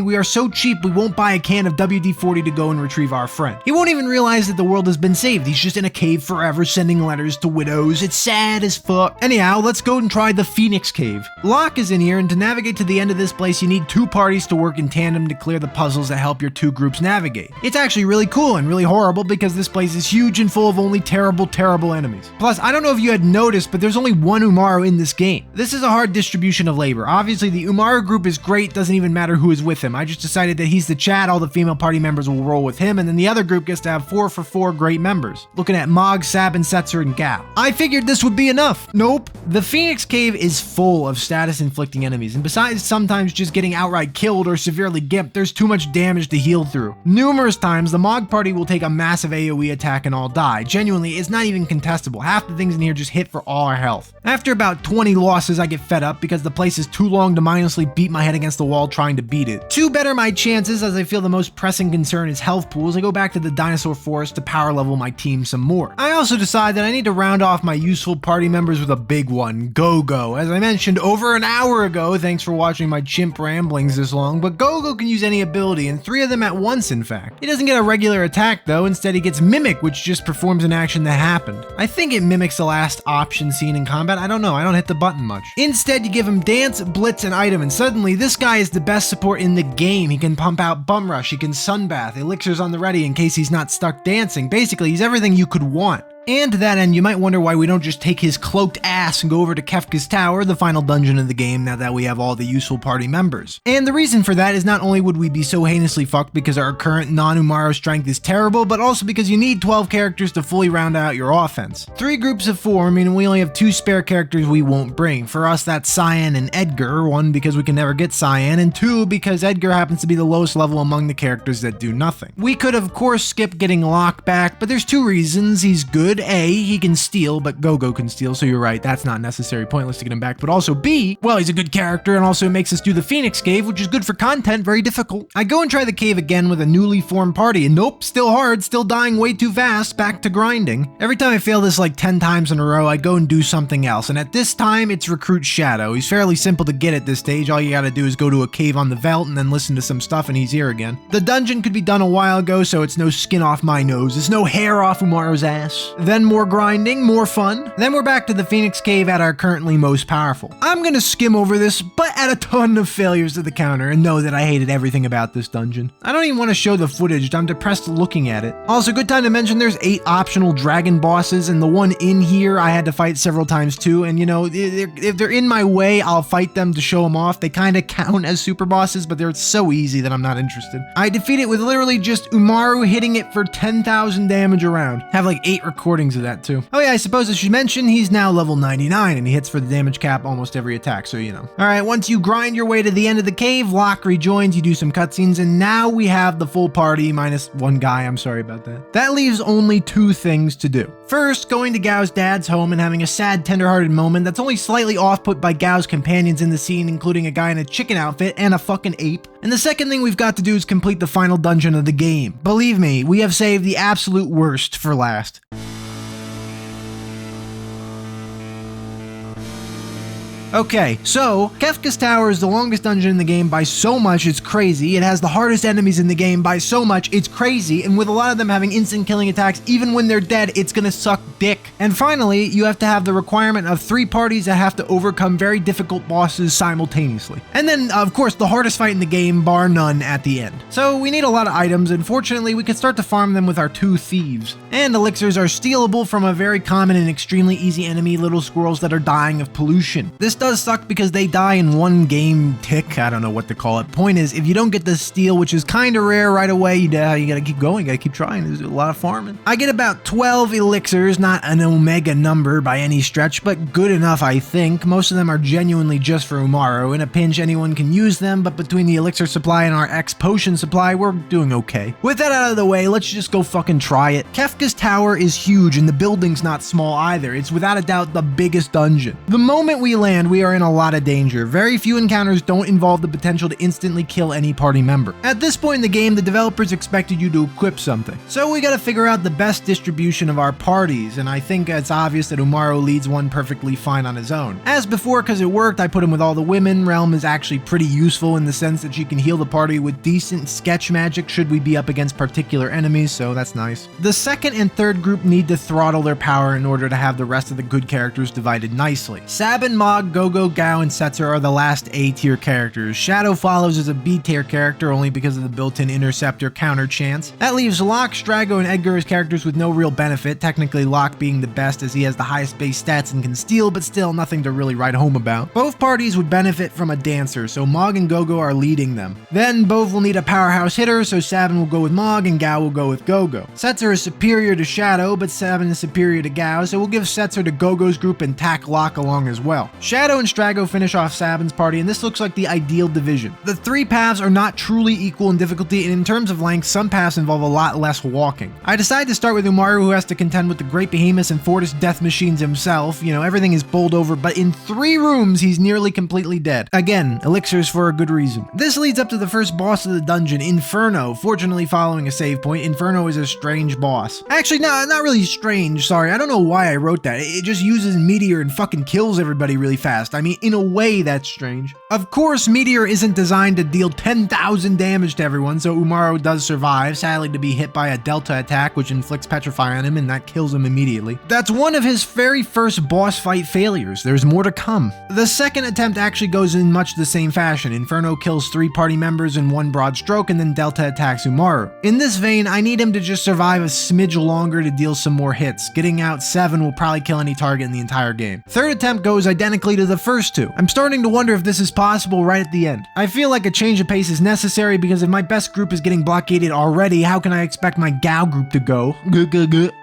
Speaker 1: we are so cheap we won't buy a can of WD-40 to go and retrieve our friend. He won't even realize that the world has been saved. He's just in a cave forever sending letters to widows. It's sad as fuck. Anyhow, let's go and try the Phoenix Cave. Locke is in here, and to navigate to the end of this place, you need 2 parties to work in tandem to clear the puzzles that help your 2 groups navigate. It's actually really cool and really horrible because this place is huge and full of only terrible enemies. Plus, I don't know if you had noticed, but there's only 1 Umaru in this game. This is a hard distribution of labor. Obviously, the Umaru group is great, doesn't even matter who is with him. I just decided that he's the Chad, all the female party members will roll with him, and then the other group gets to have 4 for 4 great members. Looking at Mog, Sabin, Setzer, and Gal. I figured this would be be enough. Nope. The Phoenix Cave is full of status-inflicting enemies, and besides sometimes just getting outright killed or severely gimped, there's too much damage to heal through. Numerous times, the Mog party will take a massive AoE attack and all die. Genuinely, it's not even contestable. Half the things in here just hit for all our health. After about 20 losses, I get fed up because the place is too long to mindlessly beat my head against the wall trying to beat it. To better my chances, as I feel the most pressing concern is health pools, I go back to the dinosaur forest to power level my team some more. I also decide that I need to round off my useful party members with a big one, Go-Go. As I mentioned over an hour ago, thanks for watching my chimp ramblings this long, but Go-Go can use any ability, and 3 of them at once in fact. He doesn't get a regular attack though, instead he gets Mimic, which just performs an action that happened. I think it mimics the last option seen in combat, I don't know, I don't hit the button much. Instead you give him Dance, Blitz, and Item, and suddenly this guy is the best support in the game. He can pump out Bum Rush, he can Sunbath, Elixirs on the ready in case he's not stuck dancing. Basically, he's everything you could want. And to that end, you might wonder why we don't just take his cloaked ass and go over to Kefka's Tower, the final dungeon of the game, now that we have all the useful party members. And the reason for that is not only would we be so heinously fucked because our current non-Umaro strength is terrible, but also because you need 12 characters to fully round out your offense. 3 groups of 4, meaning we only have 2 spare characters we won't bring. For us, that's Cyan and Edgar, 1 because we can never get Cyan, and 2 because Edgar happens to be the lowest level among the characters that do nothing. We could of course skip getting Locke back, but there's 2 reasons. He's good. A, he can steal, but Go-Go can steal, so you're right, that's not necessary, pointless to get him back. But also B, well, he's a good character, and also it makes us do the Phoenix Cave, which is good for content, very difficult. I go and try the cave again with a newly formed party, and nope, still hard, still dying way too fast, back to grinding. Every time I fail this like 10 times in a row, I go and do something else, and at this time, it's Recruit Shadow. He's fairly simple to get at this stage. All you gotta do is go to a cave on the Veldt and then listen to some stuff, and he's here again. The dungeon could be done a while ago, so it's no skin off my nose, it's no hair off Umaro's ass. Then more grinding, more fun. Then we're back to the Phoenix Cave at our currently most powerful. I'm gonna skim over this, but add a ton of failures to the counter and know that I hated everything about this dungeon. I don't even want to show the footage, I'm depressed looking at it. Also, good time to mention there's 8 optional dragon bosses, and the one in here I had to fight several times too, and you know, if they're in my way, I'll fight them to show them off. They kind of count as super bosses, but they're so easy that I'm not interested. I defeat it with literally just Umaru hitting it for 10,000 damage around. Have like 8 recordings of that too. Oh yeah, I suppose I should mention he's now level 99 and he hits for the damage cap almost every attack, so you know. Alright, once you grind your way to the end of the cave, Locke rejoins, you do some cutscenes, and now we have the full party minus 1 guy, I'm sorry about that. That leaves only 2 things to do. First, going to Gao's dad's home and having a sad, tender-hearted moment that's only slightly off-put by Gao's companions in the scene, including a guy in a chicken outfit and a fucking ape. And the second thing we've got to do is complete the final dungeon of the game. Believe me, we have saved the absolute worst for last. Okay, so Kefka's Tower is the longest dungeon in the game by so much it's crazy. It has the hardest enemies in the game by so much it's crazy, and with a lot of them having instant killing attacks, even when they're dead, it's gonna suck dick. And finally, you have to have the requirement of 3 parties that have to overcome very difficult bosses simultaneously. And then, of course, the hardest fight in the game, bar none, at the end. So we need a lot of items, and fortunately, we can start to farm them with our 2 thieves. And elixirs are stealable from a very common and extremely easy enemy, little squirrels that are dying of pollution. This does suck because they die in 1 game tick, I don't know what to call it. Point is, if you don't get the steal, which is kind of rare right away, you gotta keep going, you gotta keep trying. There's a lot of farming. I get about 12 elixirs, not an omega number by any stretch, but good enough, I think. Most of them are genuinely just for Umaru. In a pinch, anyone can use them, but between the elixir supply and our X potion supply, we're doing okay. With that out of the way, let's just go fucking try it. Kefka's Tower is huge, and the building's not small either. It's without a doubt the biggest dungeon. The moment we land, we are in a lot of danger. Very few encounters don't involve the potential to instantly kill any party member. At this point in the game, the developers expected you to equip something. So we gotta figure out the best distribution of our parties, and I think it's obvious that Umaru leads one perfectly fine on his own. As before, because it worked, I put him with all the women. Realm is actually pretty useful in the sense that she can heal the party with decent sketch magic should we be up against particular enemies, so that's nice. The second and third group need to throttle their power in order to have the rest of the good characters divided nicely. Sab and Mog Gogo, Gao, and Setzer are the last A tier characters. Shadow follows as a B tier character only because of the built-in interceptor counter chance. That leaves Locke, Strago, and Edgar as characters with no real benefit, technically Locke being the best as he has the highest base stats and can steal, but still nothing to really write home about. Both parties would benefit from a dancer, so Mog and Gogo are leading them. Then both will need a powerhouse hitter, so Sabin will go with Mog and Gao will go with Gogo. Setzer is superior to Shadow, but Sabin is superior to Gao, so we'll give Setzer to Gogo's group and tack Locke along as well. Shadow and Strago finish off Sabin's party, and this looks like the ideal division. The three paths are not truly equal in difficulty, and in terms of length, some paths involve a lot less walking. I decided to start with Umaru, who has to contend with the Great Behemoths and Fortis Death Machines himself. You know, everything is bowled over, but in 3 rooms, he's nearly completely dead. Again, elixirs for a good reason. This leads up to the first boss of the dungeon, Inferno. Fortunately, following a save point, Inferno is a strange boss. Actually, no, not really strange, sorry. I don't know why I wrote that. It just uses Meteor and fucking kills everybody really fast. I mean, in a way, that's strange. Of course, Meteor isn't designed to deal 10,000 damage to everyone, so Umaru does survive, sadly to be hit by a Delta attack, which inflicts Petrify on him, and that kills him immediately. That's one of his very first boss fight failures. There's more to come. The second attempt actually goes in much the same fashion. Inferno kills 3 party members in one broad stroke, and then Delta attacks Umaru. In this vein, I need him to just survive a smidge longer to deal some more hits. Getting out 7 will probably kill any target in the entire game. Third attempt goes identically to the first 2. I'm starting to wonder if this is possible right at the end. I feel like a change of pace is necessary because if my best group is getting blockaded already, how can I expect my Gao group to go?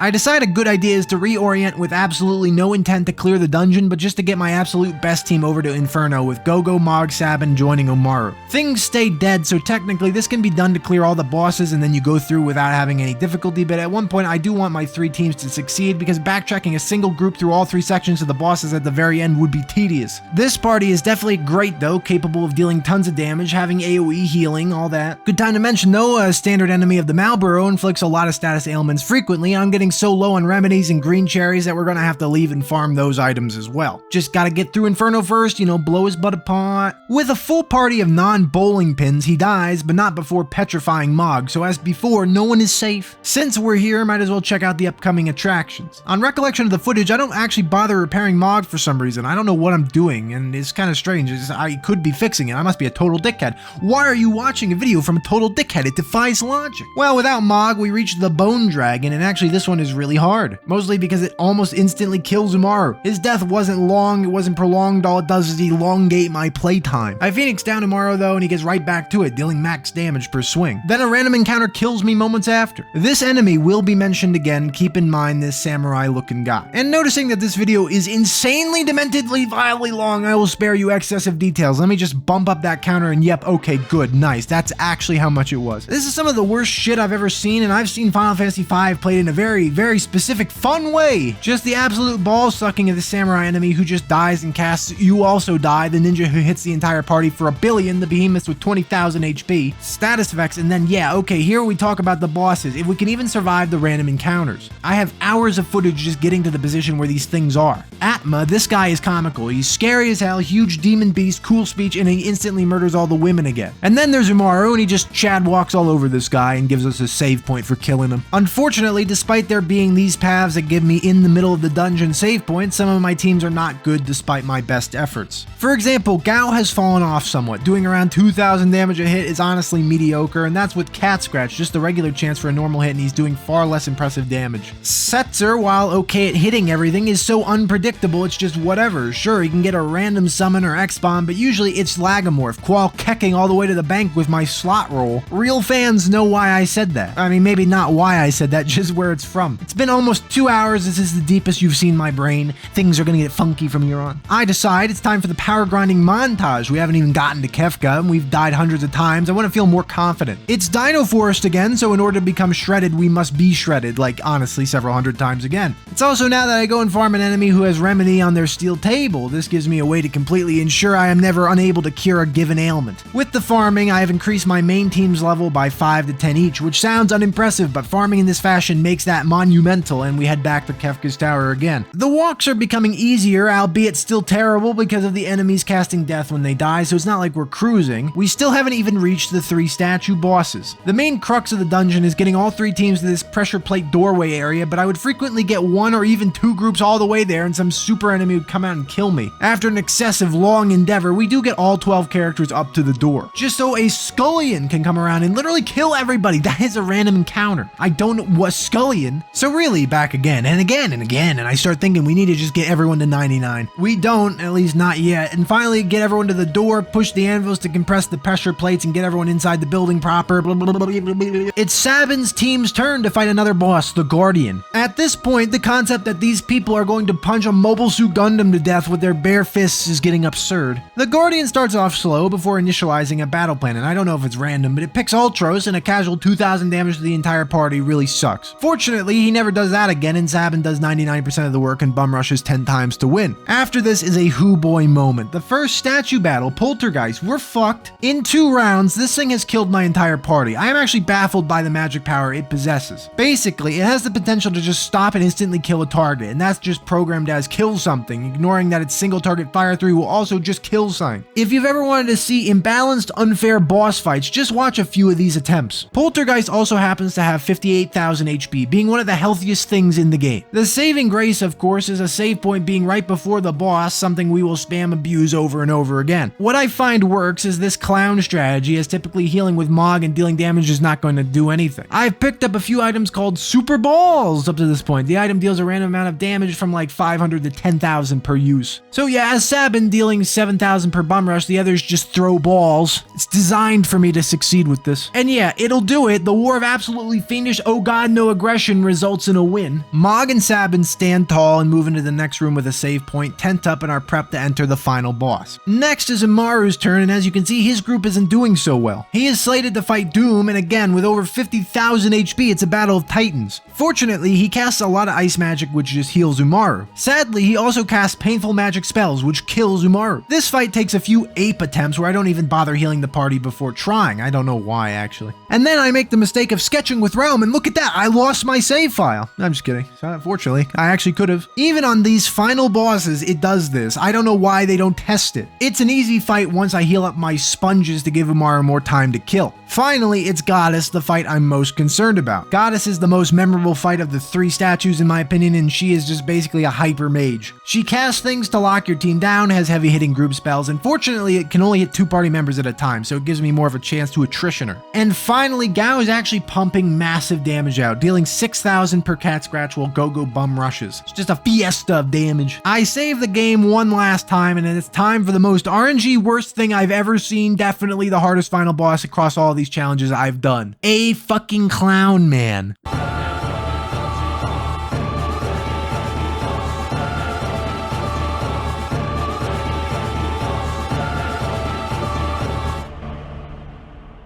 Speaker 1: I decide a good idea is to reorient with absolutely no intent to clear the dungeon, but just to get my absolute best team over to Inferno with Gogo, Mog, Sabin joining Umaru. Things stay dead, so technically this can be done to clear all the bosses and then you go through without having any difficulty, but at one point I do want my 3 teams to succeed because backtracking a single group through all 3 sections of the bosses at the very end would be tedious. This party is definitely great though, capable of dealing tons of damage, having AoE healing, all that. Good time to mention though, a standard enemy of the Malboro inflicts a lot of status ailments frequently, and I'm getting so low on remedies and green cherries that we're gonna have to leave and farm those items as well. Just gotta get through Inferno first, you know, blow his butt apart. With a full party of non-bowling pins, he dies, but not before petrifying Mog, so as before, no one is safe. Since we're here, might as well check out the upcoming attractions. On recollection of the footage, I don't actually bother repairing Mog for some reason. I don't know what I'm doing, and it's kind of strange. I could be fixing it. I must be a total dickhead. Why are you watching a video from a total dickhead? It defies logic. Well, without Mog, we reach the Bone Dragon, and actually this one is really hard. Mostly because it almost instantly kills Umaru. His death wasn't long, it wasn't prolonged, all it does is elongate my playtime. I Phoenix down Umaru though, and he gets right back to it, dealing max damage per swing. Then a random encounter kills me moments after. This enemy will be mentioned again, keep in mind this samurai looking guy. And noticing that this video is insanely dementedly vilely long, I will spare you excessive details. Let me just bump up that counter and yep, okay, good, nice. That's actually how much it was. This is some of the worst shit I've ever seen, and I've seen Final Fantasy V played in a very, very specific, fun way. Just the absolute ball sucking of the samurai enemy who just dies and casts You Also Die, the ninja who hits the entire party for 1 billion, the behemoths with 20,000 HP, status effects, and then yeah, okay, here we talk about the bosses, if we can even survive the random encounters. I have hours of footage just getting to the position where these things are. Atma, this guy is comical. He's scary as hell, huge demon beast, cool speech, and he instantly murders all the women again. And then there's Umaru, and he just Chad walks all over this guy and gives us a save point for killing him. Unfortunately, despite there being these paths that give me in the middle of the dungeon save points, some of my teams are not good despite my best efforts. For example, Gao has fallen off somewhat. Doing around 2,000 damage a hit is honestly mediocre, and that's with Cat Scratch, just a regular chance for a normal hit, and he's doing far less impressive damage. Setzer, while okay at hitting everything, is so unpredictable it's just whatever. Sure, he can get a random summon or X-bomb, but usually it's Lagomorph, while kecking all the way to the bank with my slot roll. Real fans know why I said that. I mean, maybe not why I said that, just where it's from. It's been almost 2 hours. This is the deepest you've seen my brain. Things are gonna get funky from here on. I decide it's time for the power grinding montage. We haven't even gotten to Kefka, and we've died hundreds of times. I want to feel more confident. It's Dino Forest again, so in order to become shredded, we must be shredded, like honestly several hundred times again. It's also now that I go and farm an enemy who has remedy on their steel table. This gives me a way to completely ensure I am never unable to cure a given ailment. With the farming, I have increased my main team's level by 5 to 10 each, which sounds unimpressive, but farming in this fashion makes that monumental, and we head back to Kefka's tower again. The walks are becoming easier, albeit still terrible because of the enemies casting death when they die, so it's not like we're cruising. We still haven't even reached the 3 statue bosses. The main crux of the dungeon is getting all 3 teams to this pressure plate doorway area, but I would frequently get 1 or even 2 groups all the way there and some super enemy would come out and kill me. me. After an excessive long endeavor, we do get all 12 characters up to the door, just so a Scullion can come around and literally kill everybody. That is a random encounter. I don't know what Scullion. So really, back again and again and again, and I start thinking we need to just get everyone to 99. We don't, at least not yet, and finally get everyone to the door, push the anvils to compress the pressure plates and get everyone inside the building proper. Blah, blah, blah, blah, blah, blah. It's Sabin's team's turn to fight another boss, the Guardian. At this point, the concept that these people are going to punch a Mobile Suit Gundam to death with their bare fists is getting absurd. The Guardian starts off slow before initializing a battle plan, and I don't know if it's random, but it picks Ultros, and a casual 2,000 damage to the entire party really sucks. Fortunately, he never does that again, and Sabin does 99% of the work and bum rushes 10 times to win. After this is a Who Boy moment. The first statue battle, Poltergeist, we're fucked. In 2 rounds, this thing has killed my entire party. I am actually baffled by the magic power it possesses. Basically, it has the potential to just stop and instantly kill a target, and that's just programmed as kill something, ignoring that its single target fire through will also just kill something. If you've ever wanted to see imbalanced, unfair boss fights, just watch a few of these attempts. Poltergeist also happens to have 58,000 HP, being one of the healthiest things in the game. The saving grace, of course, is a save point being right before the boss, something we will spam abuse over and over again. What I find works is this clown strategy, as typically healing with Mog and dealing damage is not going to do anything. I've picked up a few items called Super Balls up to this point. The item deals a random amount of damage from like 500 to 10,000 per use. So yeah, as Sabin dealing 7,000 per bum rush, the others just throw balls. It's designed for me to succeed with this. And yeah, it'll do it. The war of absolutely fiendish oh god no aggression results in a win. Mog and Sabin stand tall and move into the next room with a save point, tent up and are prepped to enter the final boss. Next is Umaru's turn, and as you can see, his group isn't doing so well. He is slated to fight Doom, and again, with over 50,000 HP, it's a battle of titans. Fortunately, he casts a lot of ice magic which just heals Umaru. Sadly, he also casts painful magic spells which kills Umaru. This fight takes a few ape attempts where I don't even bother healing the party before trying. I don't know why, actually. And then I make the mistake of sketching with Realm, and look at that, I lost my save file. I'm just kidding. So, unfortunately, I actually could have. Even on these final bosses, it does this. I don't know why they don't test it. It's an easy fight once I heal up my sponges to give Umaru more time to kill. Finally, it's Goddess, the fight I'm most concerned about. Goddess is the most memorable fight of the 3 statues in my opinion, and she is just basically a hyper mage. She casts things to lock your team down, has heavy hitting group spells, and fortunately it can only hit 2 party members at a time, so it gives me more of a chance to attrition her. And finally, Gao is actually pumping massive damage out, dealing 6,000 per cat scratch while Go-Go bum rushes. It's just a fiesta of damage. I save the game one last time, and then it's time for the most RNG worst thing I've ever seen, definitely the hardest final boss across all these challenges I've done. A fucking clown man.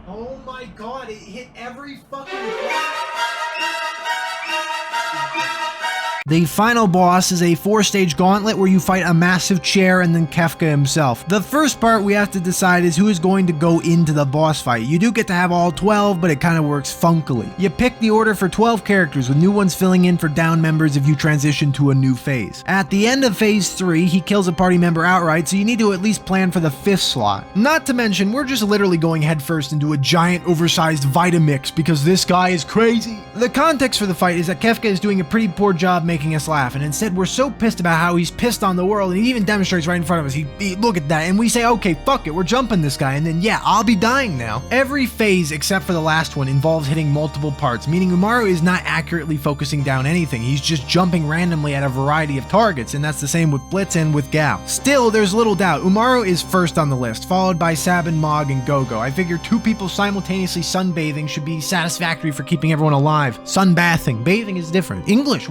Speaker 1: Oh my god, it hit every fucking... The final boss is a 4-stage gauntlet where you fight a massive chair and then Kefka himself. The first part we have to decide is who is going to go into the boss fight. You do get to have all 12, but it kind of works funkily. You pick the order for 12 characters, with new ones filling in for down members if you transition to a new phase. At the end of phase 3, he kills a party member outright, so you need to at least plan for the 5th slot. Not to mention, we're just literally going headfirst into a giant oversized Vitamix because this guy is crazy. The context for the fight is that Kefka is doing a pretty poor job making us laugh, and instead we're so pissed about how he's pissed on the world, and he even demonstrates right in front of us. He look at that, and we say, okay, fuck it, we're jumping this guy, and then yeah, I'll be dying now. Every phase except for the last one involves hitting multiple parts, meaning Umaru is not accurately focusing down anything. He's just jumping randomly at a variety of targets, and that's the same with Blitz and with Gao. Still, there's little doubt, Umaru is first on the list, followed by Sabin, Mog, and Go-Go. I figure 2 people simultaneously sunbathing should be satisfactory for keeping everyone alive. Sunbathing. Bathing is different. English.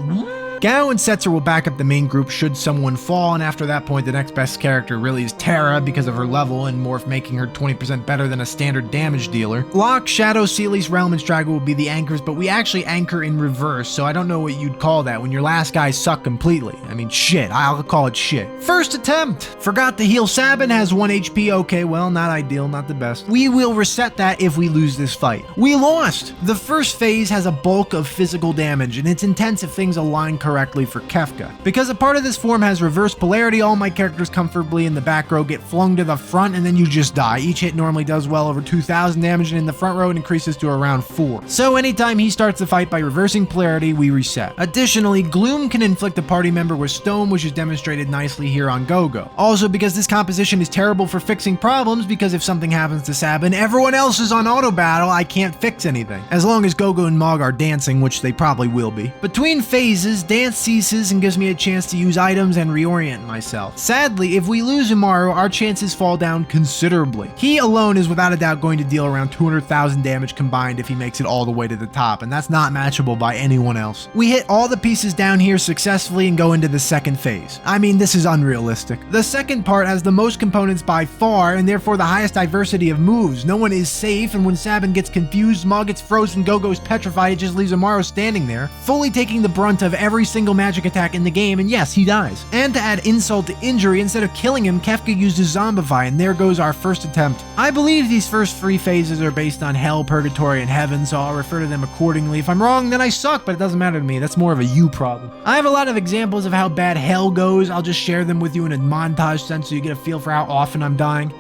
Speaker 1: Gao and Setzer will back up the main group should someone fall, and after that point the next best character really is Terra because of her level and Morph making her 20% better than a standard damage dealer. Locke, Shadow, Seelys, Realm, and Strago will be the anchors, but we actually anchor in reverse, so I don't know what you'd call that when your last guys suck completely. I mean shit, I'll call it shit. First attempt! Forgot to heal Sabin, has 1 HP, okay, well not ideal, not the best. We will reset that if we lose this fight. We lost! The first phase has a bulk of physical damage, and it's intense if things align correctly for Kefka. Because a part of this form has reverse polarity, all my characters comfortably in the back row get flung to the front and then you just die. Each hit normally does well over 2,000 damage, and in the front row it increases to around 4. So anytime he starts the fight by reversing polarity, we reset. Additionally, Gloom can inflict a party member with Stone, which is demonstrated nicely here on Gogo. Also, because this composition is terrible for fixing problems, because if something happens to Sabin, everyone else is on auto battle, I can't fix anything. As long as Gogo and Mog are dancing, which they probably will be. Between phases, dance ceases and gives me a chance to use items and reorient myself. Sadly, if we lose Umaru, our chances fall down considerably. He alone is without a doubt going to deal around 200,000 damage combined if he makes it all the way to the top, and that's not matchable by anyone else. We hit all the pieces down here successfully and go into the second phase. I mean, this is unrealistic. The second part has the most components by far, and therefore the highest diversity of moves. No one is safe, and when Sabin gets confused, Mog gets frozen, Gogo's petrified, it just leaves Umaru standing there, fully taking the brunt of every single magic attack in the game, and yes, he dies. And to add insult to injury, instead of killing him, Kefka uses Zombify, and there goes our first attempt. I believe these first 3 phases are based on Hell, Purgatory, and Heaven, so I'll refer to them accordingly. If I'm wrong, then I suck, but it doesn't matter to me. That's more of a you problem. I have a lot of examples of how bad Hell goes. I'll just share them with you in a montage sense so you get a feel for how often I'm dying.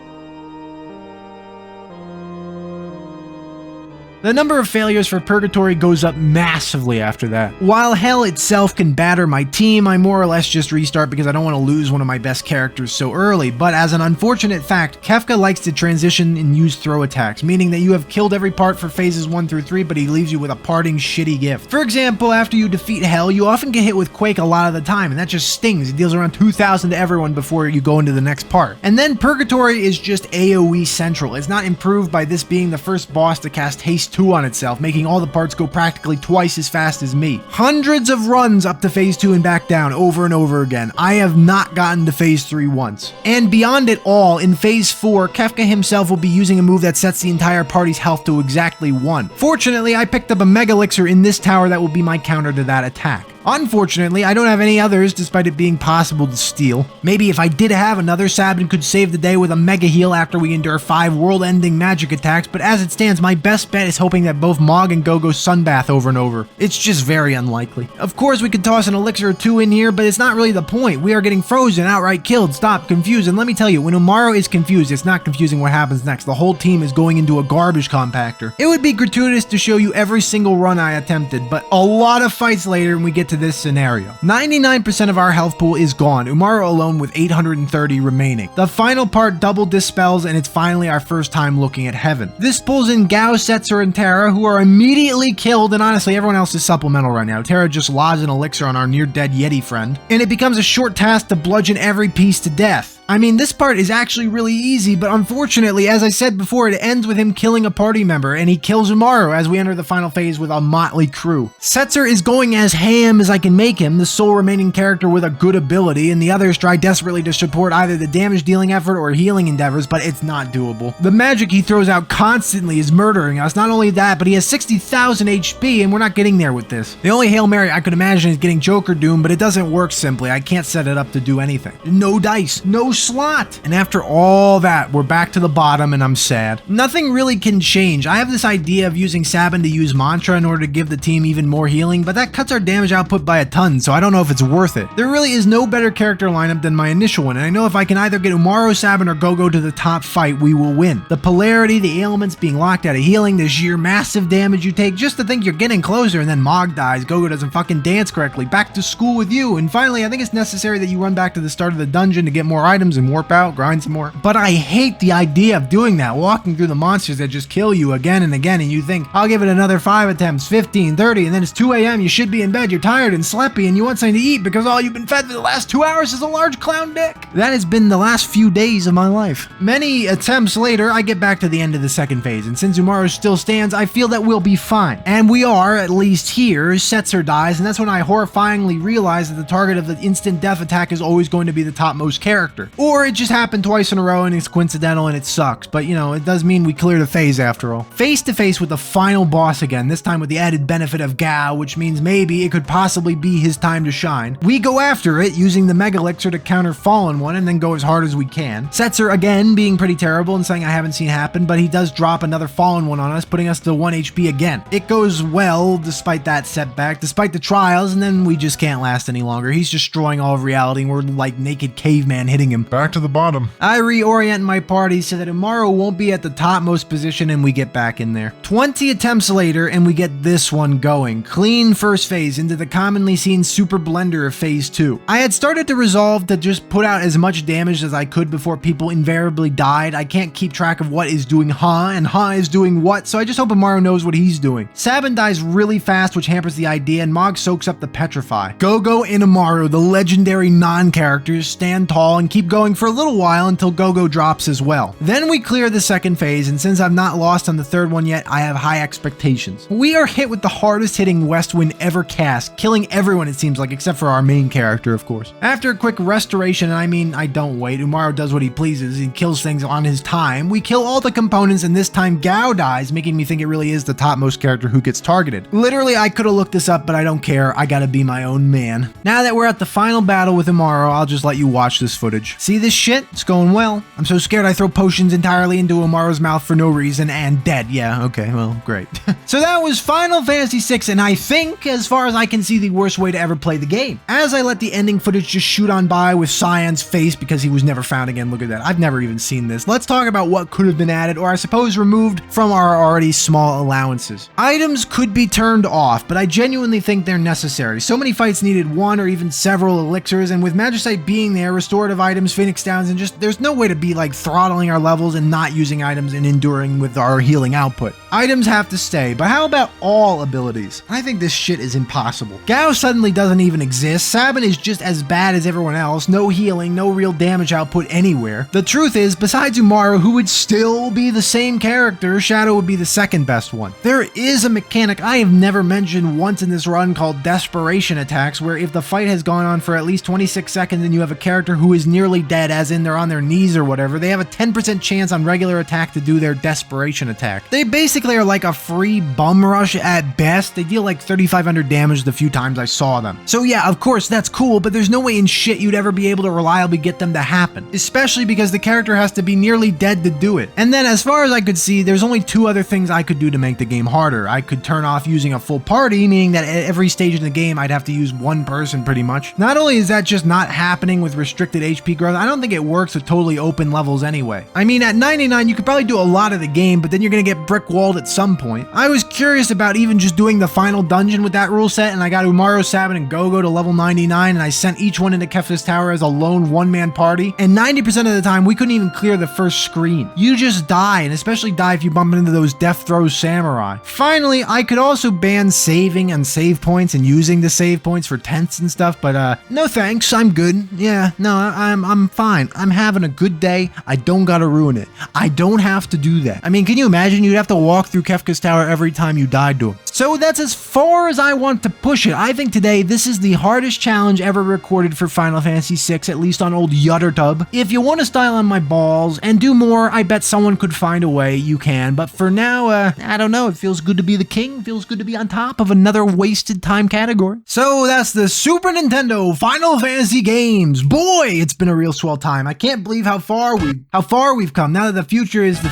Speaker 1: The number of failures for Purgatory goes up massively after that. While Hell itself can batter my team, I more or less just restart because I don't want to lose one of my best characters so early, but as an unfortunate fact, Kefka likes to transition and use throw attacks, meaning that you have killed every part for phases 1 through 3, but he leaves you with a parting shitty gift. For example, after you defeat Hell, you often get hit with Quake a lot of the time, and that just stings. It deals around 2,000 to everyone before you go into the next part. And then Purgatory is just AoE central. It's not improved by this being the first boss to cast Haste 2 on itself, making all the parts go practically twice as fast as me. Hundreds of runs up to phase 2 and back down over and over again. I have not gotten to phase 3 once. And beyond it all, in phase 4, Kefka himself will be using a move that sets the entire party's health to exactly 1. Fortunately, I picked up a Mega Elixir in this tower that will be my counter to that attack. Unfortunately, I don't have any others despite it being possible to steal. Maybe if I did have another, Sabin could save the day with a Mega Heal after we endure 5 world-ending magic attacks, but as it stands, my best bet is hoping that both Mog and Gogo sunbath over and over. It's just very unlikely. Of course, we could toss an elixir or 2 in here, but it's not really the point. We are getting frozen, outright killed, stopped, confused, and let me tell you, when Umaru is confused, it's not confusing what happens next. The whole team is going into a garbage compactor. It would be gratuitous to show you every single run I attempted, but a lot of fights later and we get to this scenario. 99% of our health pool is gone, Umaru alone with 830 remaining. The final part double dispels, and it's finally our first time looking at Heaven. This pulls in Gao, Setzer, and Terra, who are immediately killed, and honestly, everyone else is supplemental right now. Terra just lodged an elixir on our near-dead Yeti friend, and it becomes a short task to bludgeon every piece to death. I mean, this part is actually really easy, but unfortunately, as I said before, it ends with him killing a party member, and he kills Umaru as we enter the final phase with a motley crew. Setzer is going as ham as I can make him, the sole remaining character with a good ability, and the others try desperately to support either the damage dealing effort or healing endeavors, but it's not doable. The magic he throws out constantly is murdering us. Not only that, but he has 60,000 HP, and we're not getting there with this. The only Hail Mary I could imagine is getting Joker Doom, but it doesn't work simply. I can't set it up to do anything. No dice, no slot. And after all that, we're back to the bottom and I'm sad. Nothing really can change. I have this idea of using Sabin to use Mantra in order to give the team even more healing, but that cuts our damage output by a ton, so I don't know if it's worth it. There really is no better character lineup than my initial one, and I know if I can either get Umaru, Sabin, or Gogo to the top fight, we will win. The polarity, the ailments being locked out of healing, the sheer massive damage you take just to think you're getting closer, and then Mog dies, Gogo doesn't fucking dance correctly, back to school with you, and finally I think it's necessary that you run back to the start of the dungeon to get more items and warp out, grind some more. But I hate the idea of doing that, walking through the monsters that just kill you again and again, and you think, I'll give it another 5 attempts, 15, 30, and then it's 2 a.m, you should be in bed, you're tired and sleepy, and you want something to eat because all you've been fed for the last 2 hours is a large clown dick. That has been the last few days of my life. Many attempts later, I get back to the end of the second phase, and since Umaru still stands, I feel that we'll be fine. And we are, at least here. Setzer dies, and that's when I horrifyingly realize that the target of the instant death attack is always going to be the topmost character. Or it just happened twice in a row and it's coincidental and it sucks. But, you know, it does mean we cleared a phase after all. Face to face with the final boss again, this time with the added benefit of Gao, which means maybe it could possibly be his time to shine. We go after it using the Mega Elixir to counter Fallen One and then go as hard as we can. Setzer again being pretty terrible and saying I haven't seen happen, but he does drop another Fallen One on us, putting us to 1 HP again. It goes well despite that setback, despite the trials, and then we just can't last any longer. He's destroying all of reality and we're like naked caveman hitting him.
Speaker 2: Back to the bottom.
Speaker 1: I reorient my party so that Umaru won't be at the topmost position and we get back in there. 20 attempts later and we get this one going. Clean first phase into the commonly seen super blender of phase 2. I had started to resolve to just put out as much damage as I could before people invariably died. I can't keep track of what is doing and is doing what, so I just hope Umaru knows what he's doing. Sabin dies really fast, which hampers the idea, and Mog soaks up the Petrify. Gogo and Umaru, the legendary non-characters, stand tall and keep going for a little while until Gogo drops as well. Then we clear the second phase, and since I've not lost on the third one yet, I have high expectations. We are hit with the hardest hitting West Wind ever cast, killing everyone it seems like, except for our main character, of course. After a quick restoration, and I mean, I don't wait, Umaru does what he pleases, he kills things on his time, we kill all the components, and this time Gao dies, making me think it really is the topmost character who gets targeted. Literally, I could have looked this up, but I don't care, I gotta be my own man. Now that we're at the final battle with Umaru, I'll just let you watch this footage. See this shit? It's going well. I'm so scared I throw potions entirely into Umaru's mouth for no reason, and dead. Yeah, okay, well, great. So that was Final Fantasy VI, and I think, as far as I can see, the worst way to ever play the game. As I let the ending footage just shoot on by with Cyan's face because he was never found again, look at that. I've never even seen this. Let's talk about what could have been added, or I suppose removed from our already small allowances. Items could be turned off, but I genuinely think they're necessary. So many fights needed one or even several elixirs, and with Magicite being there, restorative items, Phoenix Downs, and just there's no way to be like throttling our levels and not using items and enduring with our healing output. Items have to stay, but how about all abilities? I think this shit is impossible. Gao suddenly doesn't even exist. Sabin is just as bad as everyone else. No healing, no real damage output anywhere. The truth is, besides Umaru, who would still be the same character, Shadow would be the second best one. There is a mechanic I have never mentioned once in this run called desperation attacks, where if the fight has gone on for at least 26 seconds and you have a character who is nearly dead, as in they're on their knees or whatever, they have a 10% chance on regular attack to do their desperation attack. They basically are like a free bum rush at best. They deal like 3,500 damage the few times I saw them. So yeah, of course, that's cool, but there's no way in shit you'd ever be able to reliably get them to happen, especially because the character has to be nearly dead to do it. And then as far as I could see, there's only two other things I could do to make the game harder. I could turn off using a full party, meaning that at every stage in the game, I'd have to use one person pretty much. Not only is that just not happening with restricted HP growth, I don't think it works with totally open levels anyway. I mean, at 99, you could probably do a lot of the game, but then you're gonna get brick walled at some point. I was curious about even just doing the final dungeon with that rule set, and I got Umaru, Sabin, and Gogo to level 99, and I sent each one into Kefka's Tower as a lone one-man party, and 90% of the time, we couldn't even clear the first screen. You just die, and especially die if you bump into those death throw samurai. Finally, I could also ban saving and save points and using the save points for tents and stuff, but no thanks, I'm good. Yeah, no, I'm fine. I'm having a good day. I don't gotta ruin it. I don't have to do that. I mean, can you imagine you'd have to walk through Kefka's Tower every time you died to him? So that's as far as I want to push it. I think today this is the hardest challenge ever recorded for Final Fantasy VI, at least on old Yuttertub. If you want to style on my balls and do more, I bet someone could find a way. You can, but for now, I don't know. It feels good to be the king. It feels good to be on top of another wasted time category. So that's the Super Nintendo Final Fantasy games. Boy, it's been a real swell time. I can't believe how far we've come. Now that the future is the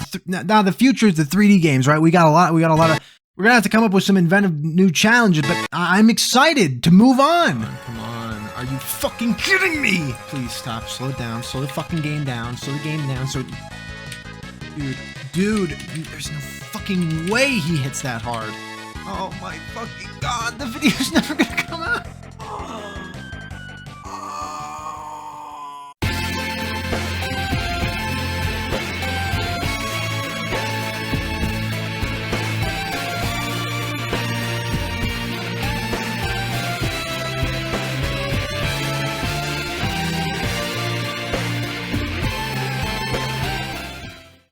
Speaker 1: 3D games, right? We got a lot of. We're gonna have to come up with some inventive new challenges, but I'm excited to move on. Come on, are you fucking kidding me? Please stop, slow it down, slow the fucking game down, Dude, there's no fucking way he hits that hard. Oh my fucking god, the video's never gonna come out.